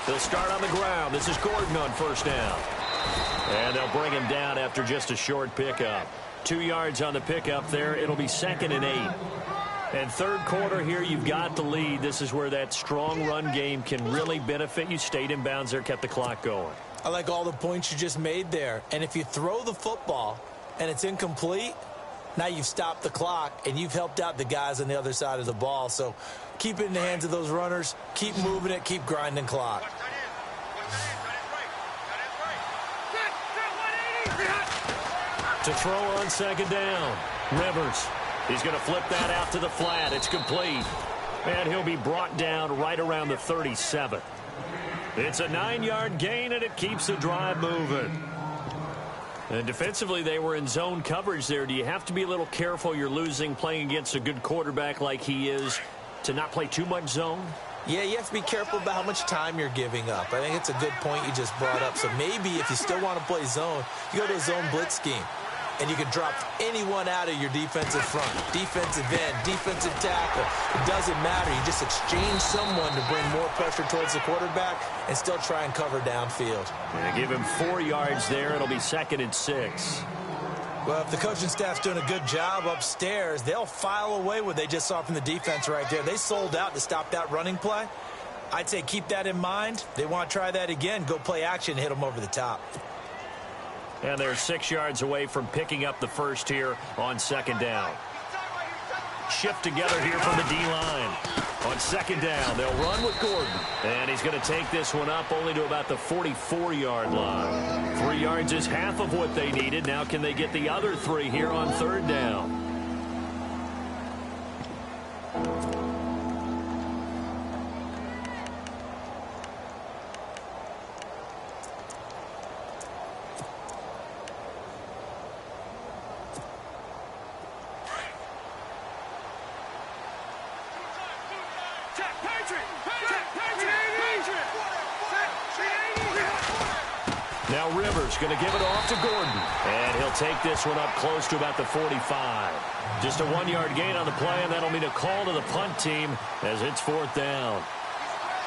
They'll start on the ground. This is Gordon on first down. And they'll bring him down after just a short pickup. 2 yards on the pickup there. It'll be 2nd and 8. And 3rd quarter here, you've got the lead. This is where that strong run game can really benefit you. Stayed in bounds there, kept the clock going. I like all the points you just made there. And if you throw the football and it's incomplete, now you've stopped the clock and you've helped out the guys on the other side of the ball. So keep it in the hands of those runners. Keep moving it. Keep grinding clock. To throw on 2nd down. Rivers. He's going to flip that out to the flat. It's complete. And he'll be brought down right around the 37. It's a 9-yard gain, and it keeps the drive moving. And defensively, they were in zone coverage there. Do you have to be a little careful? You're losing playing against a good quarterback like he is to not play too much zone? Yeah, you have to be careful about how much time you're giving up. I think it's a good point you just brought up. So maybe if you still want to play zone, you go to a zone blitz scheme. And you can drop anyone out of your defensive front, defensive end, defensive tackle. It doesn't matter. You just exchange someone to bring more pressure towards the quarterback and still try and cover downfield. Yeah, give him 4 yards there. It'll be 2nd and 6. Well, if the coaching staff's doing a good job upstairs, they'll file away what they just saw from the defense right there. They sold out to stop that running play. I'd say keep that in mind. They want to try that again. Go play action, hit them over the top. And they're 6 yards away from picking up the first here on 2nd down. Shift together here from the D-line. On 2nd down, they'll run with Gordon. And he's going to take this one up only to about the 44-yard line. 3 yards is half of what they needed. Now can they get the other 3 here on 3rd down? Now Rivers going to give it off to Gordon. And he'll take this one up close to about the 45. Just a 1-yard gain on the play, and that'll mean a call to the punt team as it's 4th down.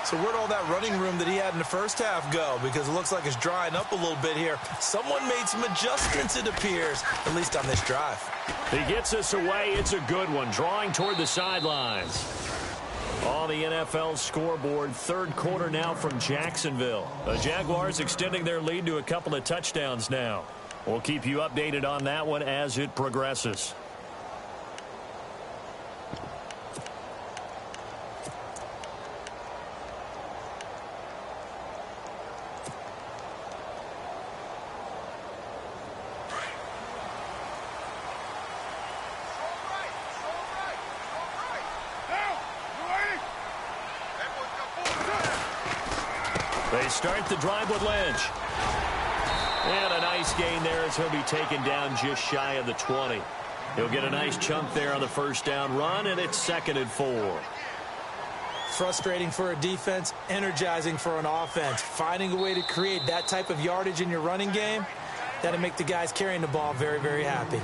So where'd all that running room that he had in the first half go? Because it looks like it's drying up a little bit here. Someone made some adjustments, it appears, at least on this drive. He gets us away. It's a good one, drawing toward the sidelines. On the NFL scoreboard, 3rd quarter now from Jacksonville. The Jaguars extending their lead to a couple of touchdowns now. We'll keep you updated on that one as it progresses. They start the drive with Lynch. And a nice gain there as he'll be taken down just shy of the 20. He'll get a nice chunk there on the 1st down run, and it's 2nd and 4. Frustrating for a defense, energizing for an offense. Finding a way to create that type of yardage in your running game, that'll make the guys carrying the ball very, very happy.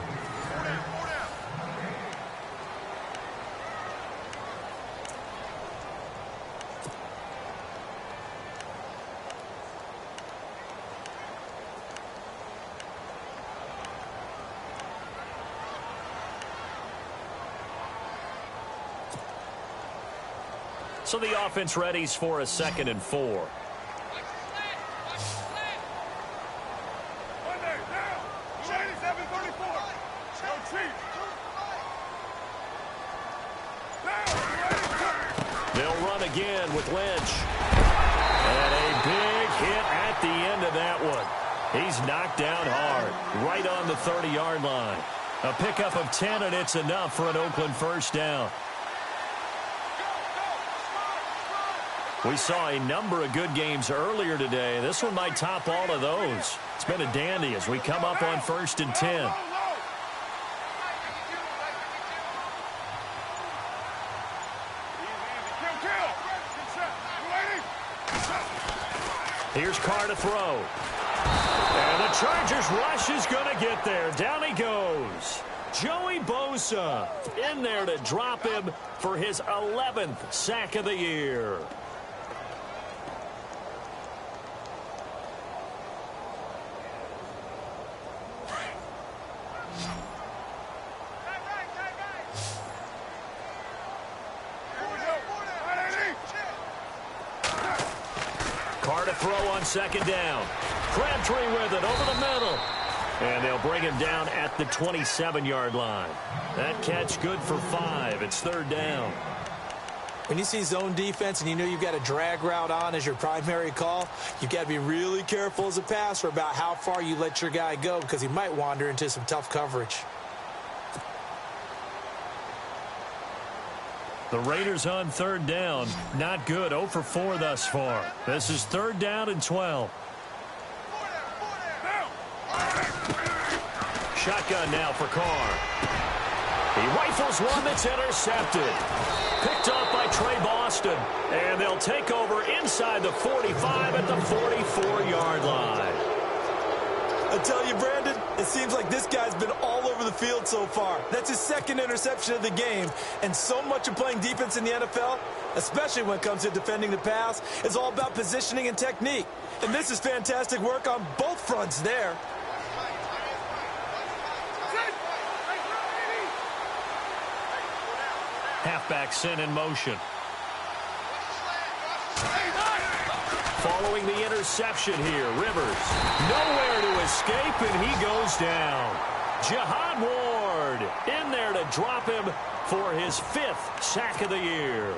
So the offense readies for a 2nd and 4. They'll run again with Lynch. And a big hit at the end of that one. He's knocked down hard, right on the 30-yard line. A pickup of 10, and it's enough for an Oakland 1st down. We saw a number of good games earlier today. This one might top all of those. It's been a dandy as we come up on 1st and 10. Here's Carr to throw. And the Chargers rush is going to get there. Down he goes. Joey Bosa in there to drop him for his 11th sack of the year. Carr to throw on 2nd down. Crabtree with it over the middle. And they'll bring him down at the 27-yard line. That catch good for 5. It's 3rd down. When you see zone defense and you know you've got a drag route on as your primary call, you've got to be really careful as a passer about how far you let your guy go because he might wander into some tough coverage. The Raiders on third down. Not good. 0 for 4 thus far. This is 3rd down and 12. Shotgun now for Carr. He rifles one that's intercepted. Picked off by Trey Boston. And they'll take over inside the 45 at the 44-yard line. I tell you, Brandon, it seems like this guy's been all over the field so far. That's his 2nd interception of the game. And so much of playing defense in the NFL, especially when it comes to defending the pass, is all about positioning and technique. And this is fantastic work on both fronts there. Halfback sent in motion. Following the interception here, Rivers nowhere to escape, and he goes down. Jihad Ward in there to drop him for his 5th sack of the year.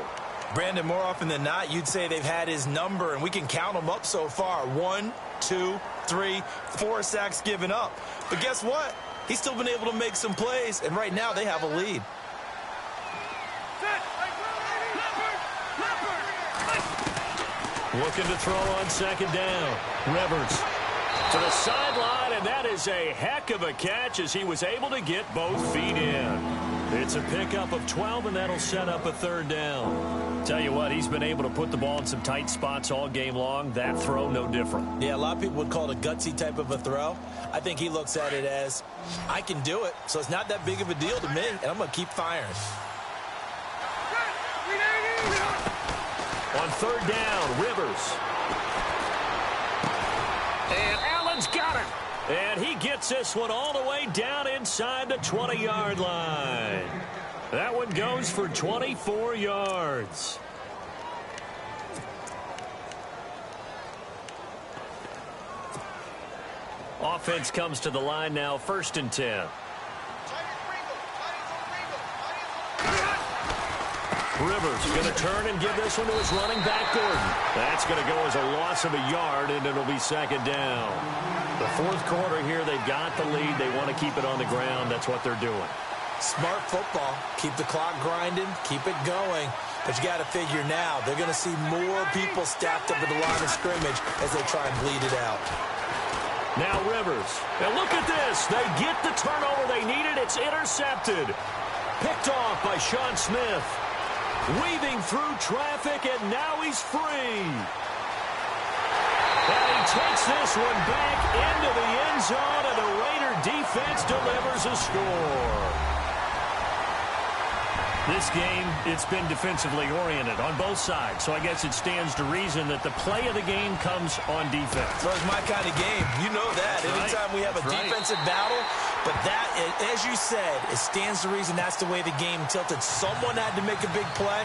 Brandon, more often than not, you'd say they've had his number, and we can count them up so far. 1, 2, 3, 4 sacks given up. But guess what? He's still been able to make some plays, and right now they have a lead. Looking to throw on 2nd down. Rivers to the sideline, and that is a heck of a catch as he was able to get both feet in. It's a pickup of 12, and that'll set up a 3rd down. Tell you what, he's been able to put the ball in some tight spots all game long. That throw, no different. Yeah, a lot of people would call it a gutsy type of a throw. I think he looks at it as, I can do it, so it's not that big of a deal to me, and I'm going to keep firing. On 3rd down, Rivers. And Allen's got it. And he gets this one all the way down inside the 20-yard line. That one goes for 24 yards. Offense comes to the line now, 1st and 10. Rivers going to turn and give this one to his running back, Gordon. That's going to go as a loss of a yard, and it'll be 2nd down. The 4th quarter here, they've got the lead. They want to keep it on the ground. That's what they're doing. Smart football. Keep the clock grinding. Keep it going. But you got to figure now, they're going to see more people stacked up at the line of scrimmage as they try and bleed it out. Now Rivers. And look at this. They get the turnover they needed. It's intercepted. Picked off by Sean Smith. Weaving through traffic, and now he's free. And he takes this one back into the end zone, and the Raider defense delivers a score. This game, it's been defensively oriented on both sides, so I guess it stands to reason that the play of the game comes on defense. So it's my kind of game. You know that. Anytime we have a defensive battle, but that, as you said, it stands to reason that's the way the game tilted. Someone had to make a big play,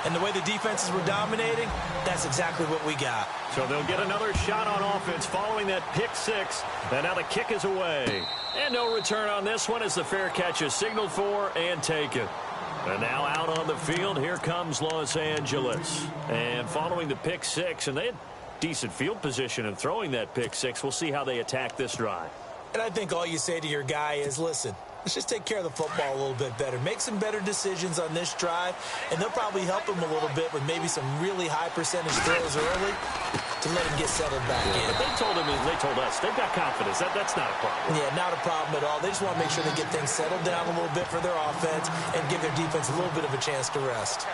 and the way the defenses were dominating, that's exactly what we got. So they'll get another shot on offense following that pick 6, and now the kick is away. And no return on this one as the fair catch is signaled for and taken. And now out on the field, here comes Los Angeles. And following the pick 6, and they had decent field position in throwing that pick 6. We'll see how they attack this drive. And I think all you say to your guy is, listen, let's just take care of the football a little bit better. Make some better decisions on this drive, and they'll probably help him a little bit with maybe some really high percentage throws early to let him get settled back in. But they told us, they've got confidence. That's not a problem. Yeah, not a problem at all. They just want to make sure they get things settled down a little bit for their offense and give their defense a little bit of a chance to rest.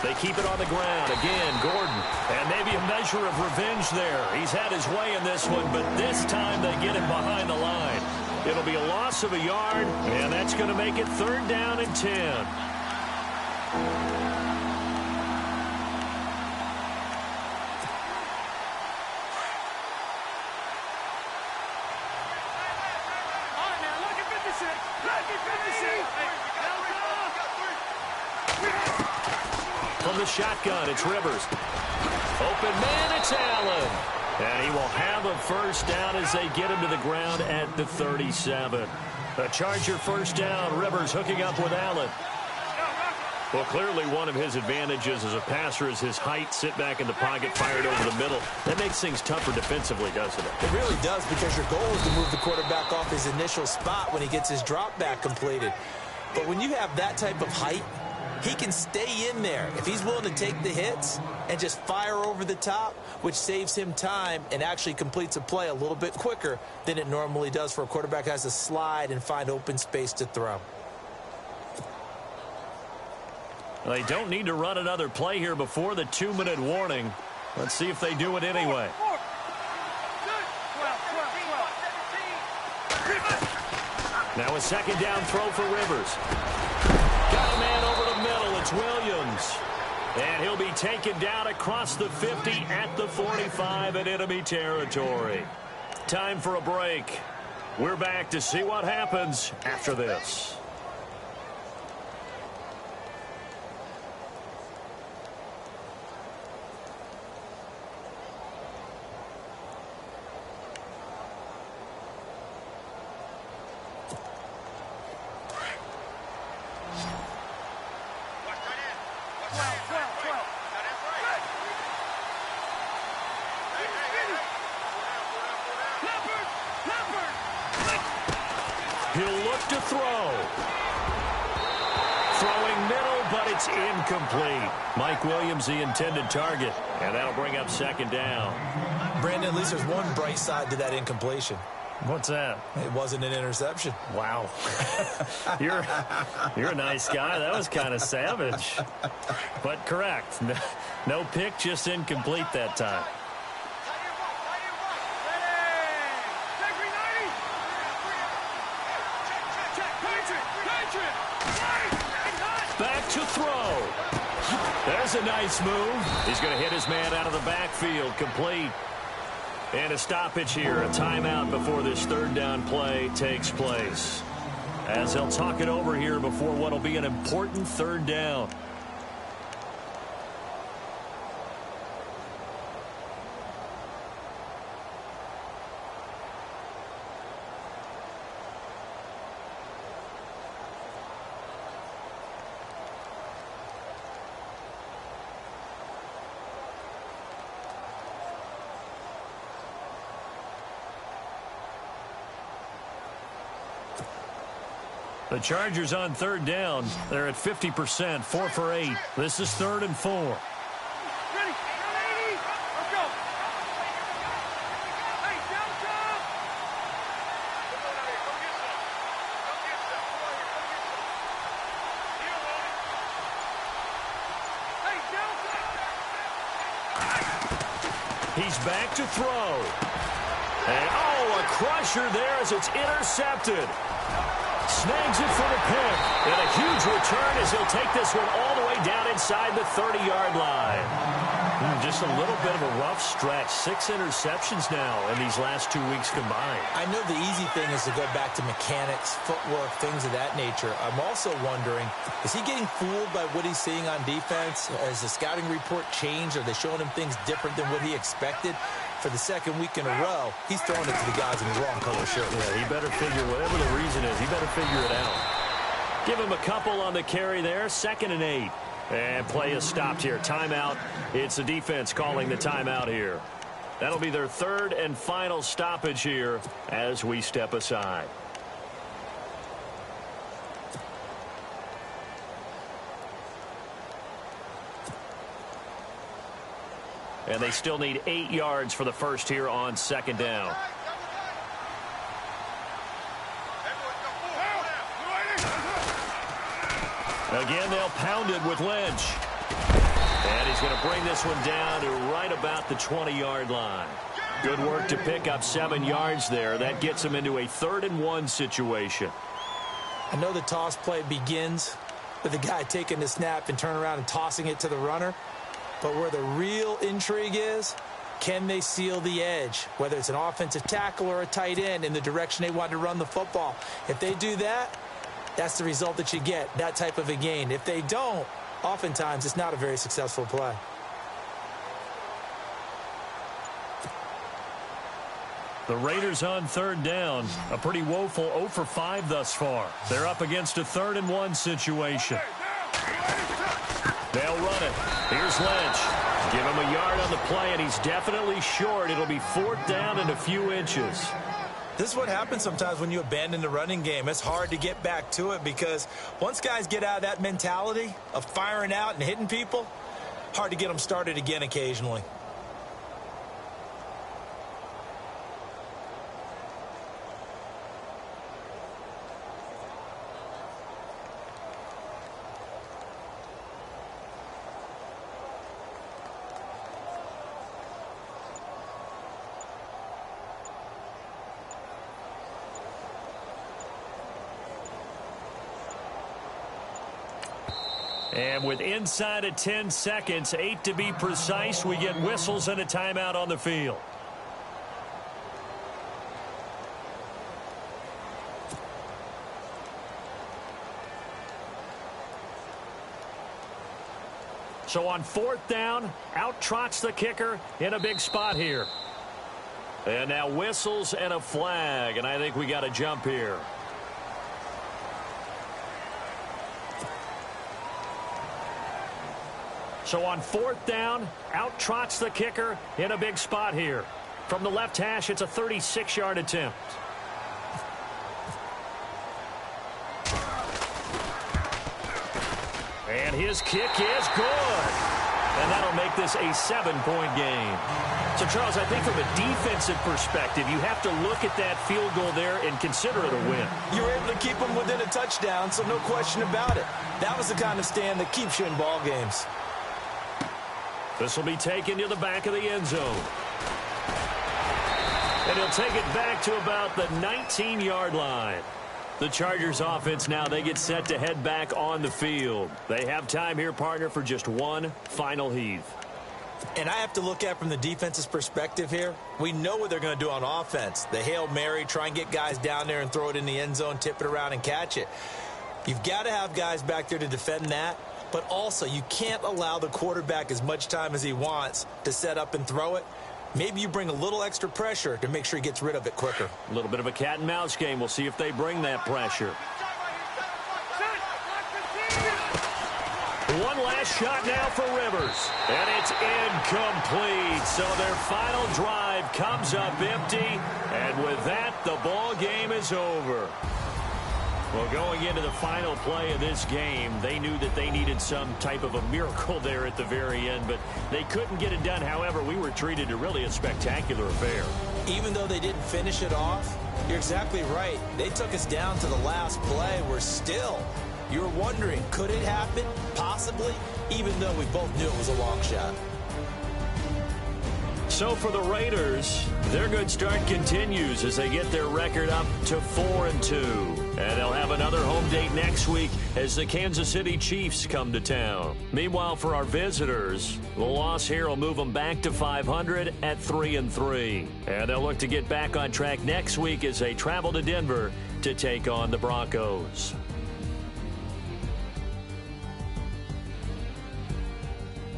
They keep it on the ground. Again, Gordon. And maybe a measure of revenge there. He's had his way in this one, but this time they get him behind the line. It'll be a loss of a yard, and that's going to make it 3rd down and 10. From the shotgun, it's Rivers. Open man, it's Allen. And he will have a 1st down as they get him to the ground at the 37. A Charger 1st down. Rivers hooking up with Allen. Well, clearly one of his advantages as a passer is his height. Sit back in the pocket, fired over the middle. That makes things tougher defensively, doesn't it? It really does, because your goal is to move the quarterback off his initial spot when he gets his drop back completed. But when you have that type of height, he can stay in there if he's willing to take the hits and just fire over the top, which saves him time and actually completes a play a little bit quicker than it normally does for a quarterback who has to slide and find open space to throw. They don't need to run another play here before the 2-minute warning. Let's see if they do it anyway. Now a second down throw for Rivers. Got a man over the middle. It's Williams. And he'll be taken down across the 50 at the 45 in enemy territory. Time for a break. We're back to see what happens after this. He'll look to throw. Throwing middle, but it's incomplete. Mike Williams, the intended target. And that'll bring up second down. Brandon, at least there's one bright side to that incompletion. What's that? It wasn't an interception. Wow. You're a nice guy. That was kind of savage. But correct. No pick, just incomplete that time. Back to throw. There's a nice move. He's going to hit his man out of the backfield. Complete. And a stoppage here, a timeout before this third down play takes place. As they'll talk it over here before what will be an important third down. The Chargers on third down. They're at 50%, 4 for 8. This is 3rd and 4. Ready? Let's go. Hey, down. Hey, down. He's back to throw. And, a crusher there as it's intercepted. Snags it for the pick. And a huge return as he'll take this one all the way down inside the 30-yard line. Just a little bit of a rough stretch. 6 interceptions now in these last 2 weeks combined. I know the easy thing is to go back to mechanics, footwork, things of that nature. I'm also wondering, is he getting fooled by what he's seeing on defense? Has the scouting report changed? Are they showing him things different than what he expected? For the second week in a row, he's throwing it to the guys in the wrong color shirt. Yeah, he better figure, whatever the reason is, he better figure it out. Give him a couple on the carry there. 2nd and 8. And play is stopped here. Timeout. It's the defense calling the timeout here. That'll be their 3rd and final stoppage here as we step aside. And they still need 8 yards for the first here on 2nd down. Again, they'll pound it with Lynch. And he's going to bring this one down to right about the 20-yard line. Good work to pick up 7 yards there. That gets him into a 3rd and 1 situation. I know the toss play begins with the guy taking the snap and turning around and tossing it to the runner. But where the real intrigue is, can they seal the edge? Whether it's an offensive tackle or a tight end in the direction they want to run the football. If they do that, that's the result that you get, that type of a gain. If they don't, oftentimes it's not a very successful play. The Raiders on 3rd down. A pretty woeful 0 for 5 thus far. They're up against a 3rd and 1 situation. They'll run it. Here's Lynch. Give him a yard on the play, and he's definitely short. It'll be 4th down and a few inches. This is what happens sometimes when you abandon the running game. It's hard to get back to it because once guys get out of that mentality of firing out and hitting people, hard to get them started again occasionally. And with inside of 10 seconds, 8 to be precise, we get whistles and a timeout on the field. So on 4th down, out trots the kicker in a big spot here. And now whistles and a flag, and I think we got a jump here. So on 4th down, out trots the kicker in a big spot here. From the left hash, it's a 36-yard attempt. And his kick is good. And that'll make this a 7-point game. So, Charles, I think from a defensive perspective, you have to look at that field goal there and consider it a win. You were able to keep them within a touchdown, so no question about it. That was the kind of stand that keeps you in ball games. This will be taken to the back of the end zone. And he'll take it back to about the 19-yard line. The Chargers offense now, they get set to head back on the field. They have time here, partner, for just one final heave. And I have to look at from the defense's perspective here. We know what they're going to do on offense. The Hail Mary, try and get guys down there and throw it in the end zone, tip it around and catch it. You've got to have guys back there to defend that. But also, you can't allow the quarterback as much time as he wants to set up and throw it. Maybe you bring a little extra pressure to make sure he gets rid of it quicker. A little bit of a cat and mouse game. We'll see if they bring that pressure. One last shot now for Rivers. And it's incomplete. So their final drive comes up empty. And with that, the ball game is over. Well, going into the final play of this game, they knew that they needed some type of a miracle there at the very end, but they couldn't get it done. However, we were treated to really a spectacular affair. Even though they didn't finish it off, you're exactly right. They took us down to the last play. We're still, you're wondering, could it happen? Possibly, even though we both knew it was a long shot. So for the Raiders, their good start continues as they get their record up to 4-2. And they'll have another home date next week as the Kansas City Chiefs come to town. Meanwhile, for our visitors, the loss here will move them back to 500 at 3-3. And they'll look to get back on track next week as they travel to Denver to take on the Broncos.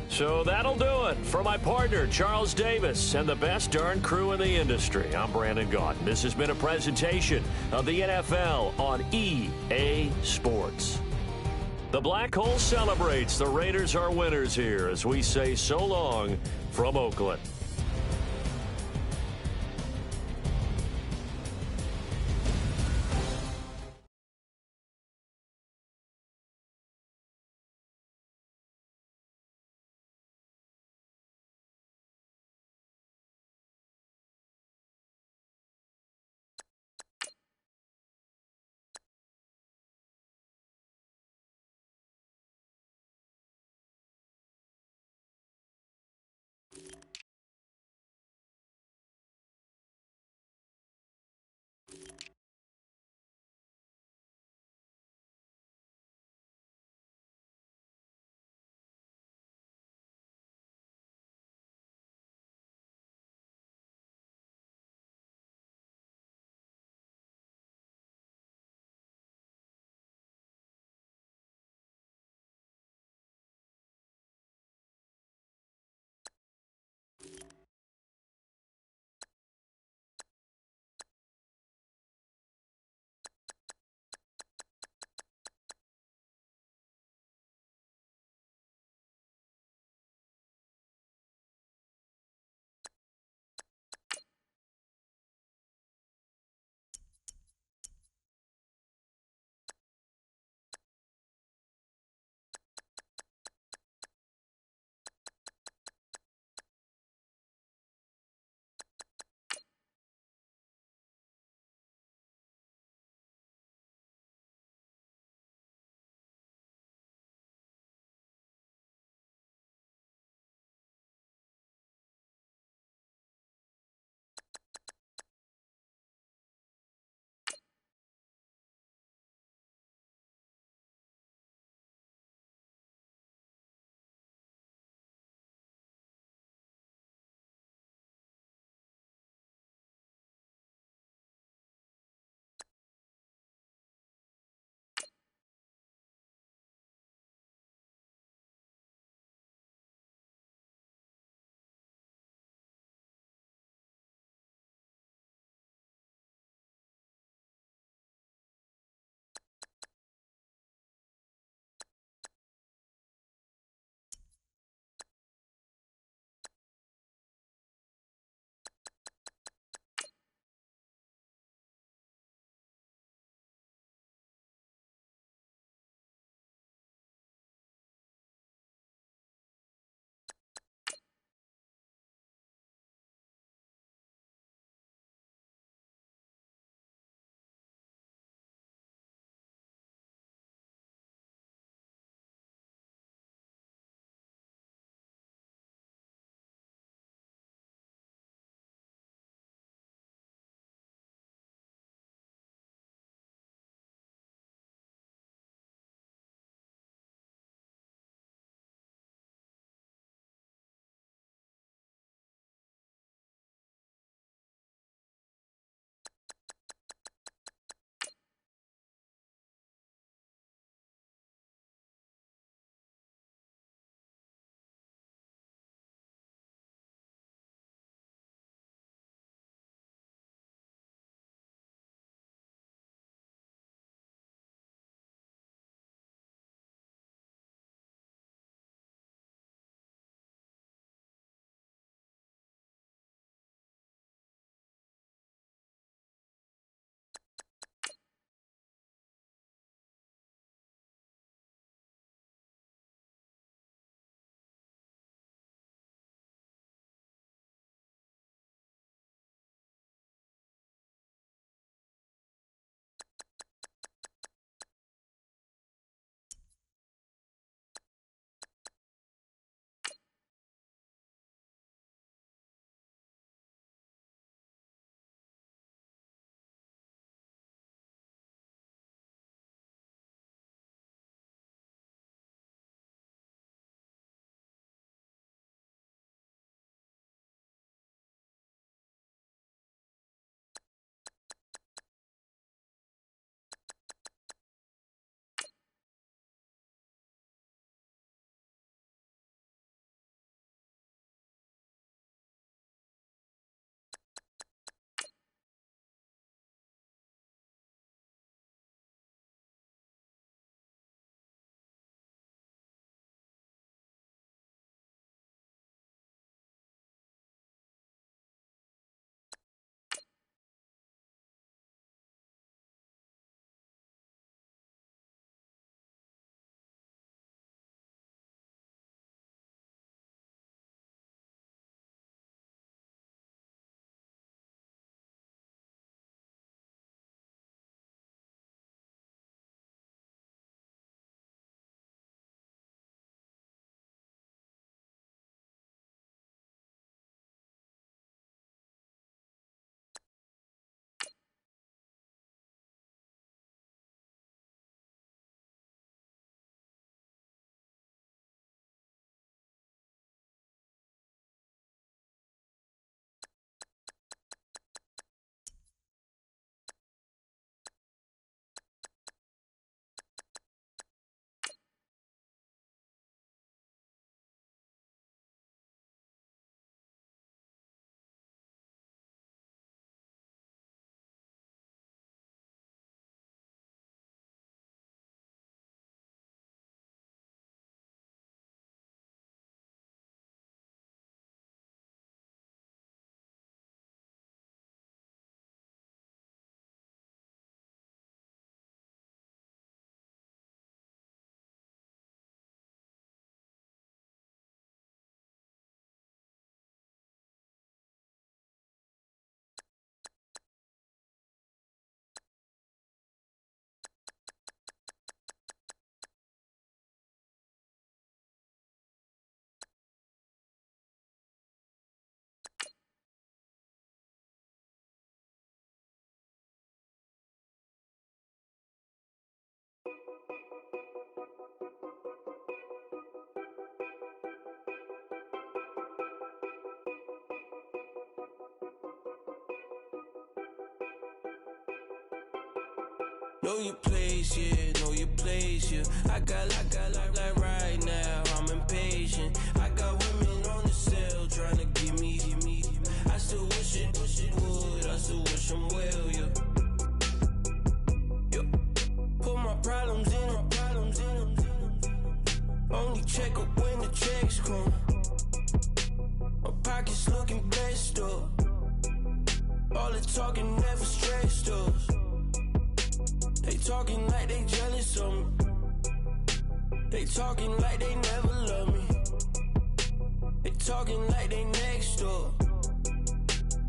So that'll do it for my partner, Charles Davis, and the best darn crew in the industry. I'm Brandon Gaudin. This has been a presentation of the NFL on EA Sports. The Black Hole celebrates. The Raiders are winners here as we say so long from Oakland. Know your place, yeah, know your place, yeah. I got like right now, I'm impatient. I got women on the cell trying to give me. I still wish it would, I still wish them well, yeah. Put my problems in them. Only check up when the checks come. My pockets looking blessed up. All the talking never stressed us. They talking like they jealous of me. They talking like they never love me. They talking like they next door.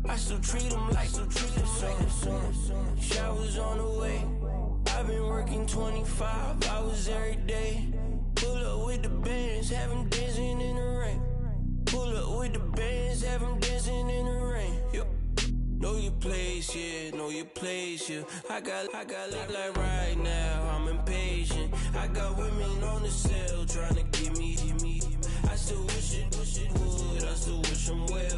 I still treat them like the son. Showers on the way. I've been working 25 hours every day. Pull up with the bands, have them dancing in the rain. Pull up with the bands, have them dancing in the rain. Know your place, yeah, know your place, yeah. I got like right now, I'm impatient. I got women on the cell trying to give me. I still wish it would, I still wish them well.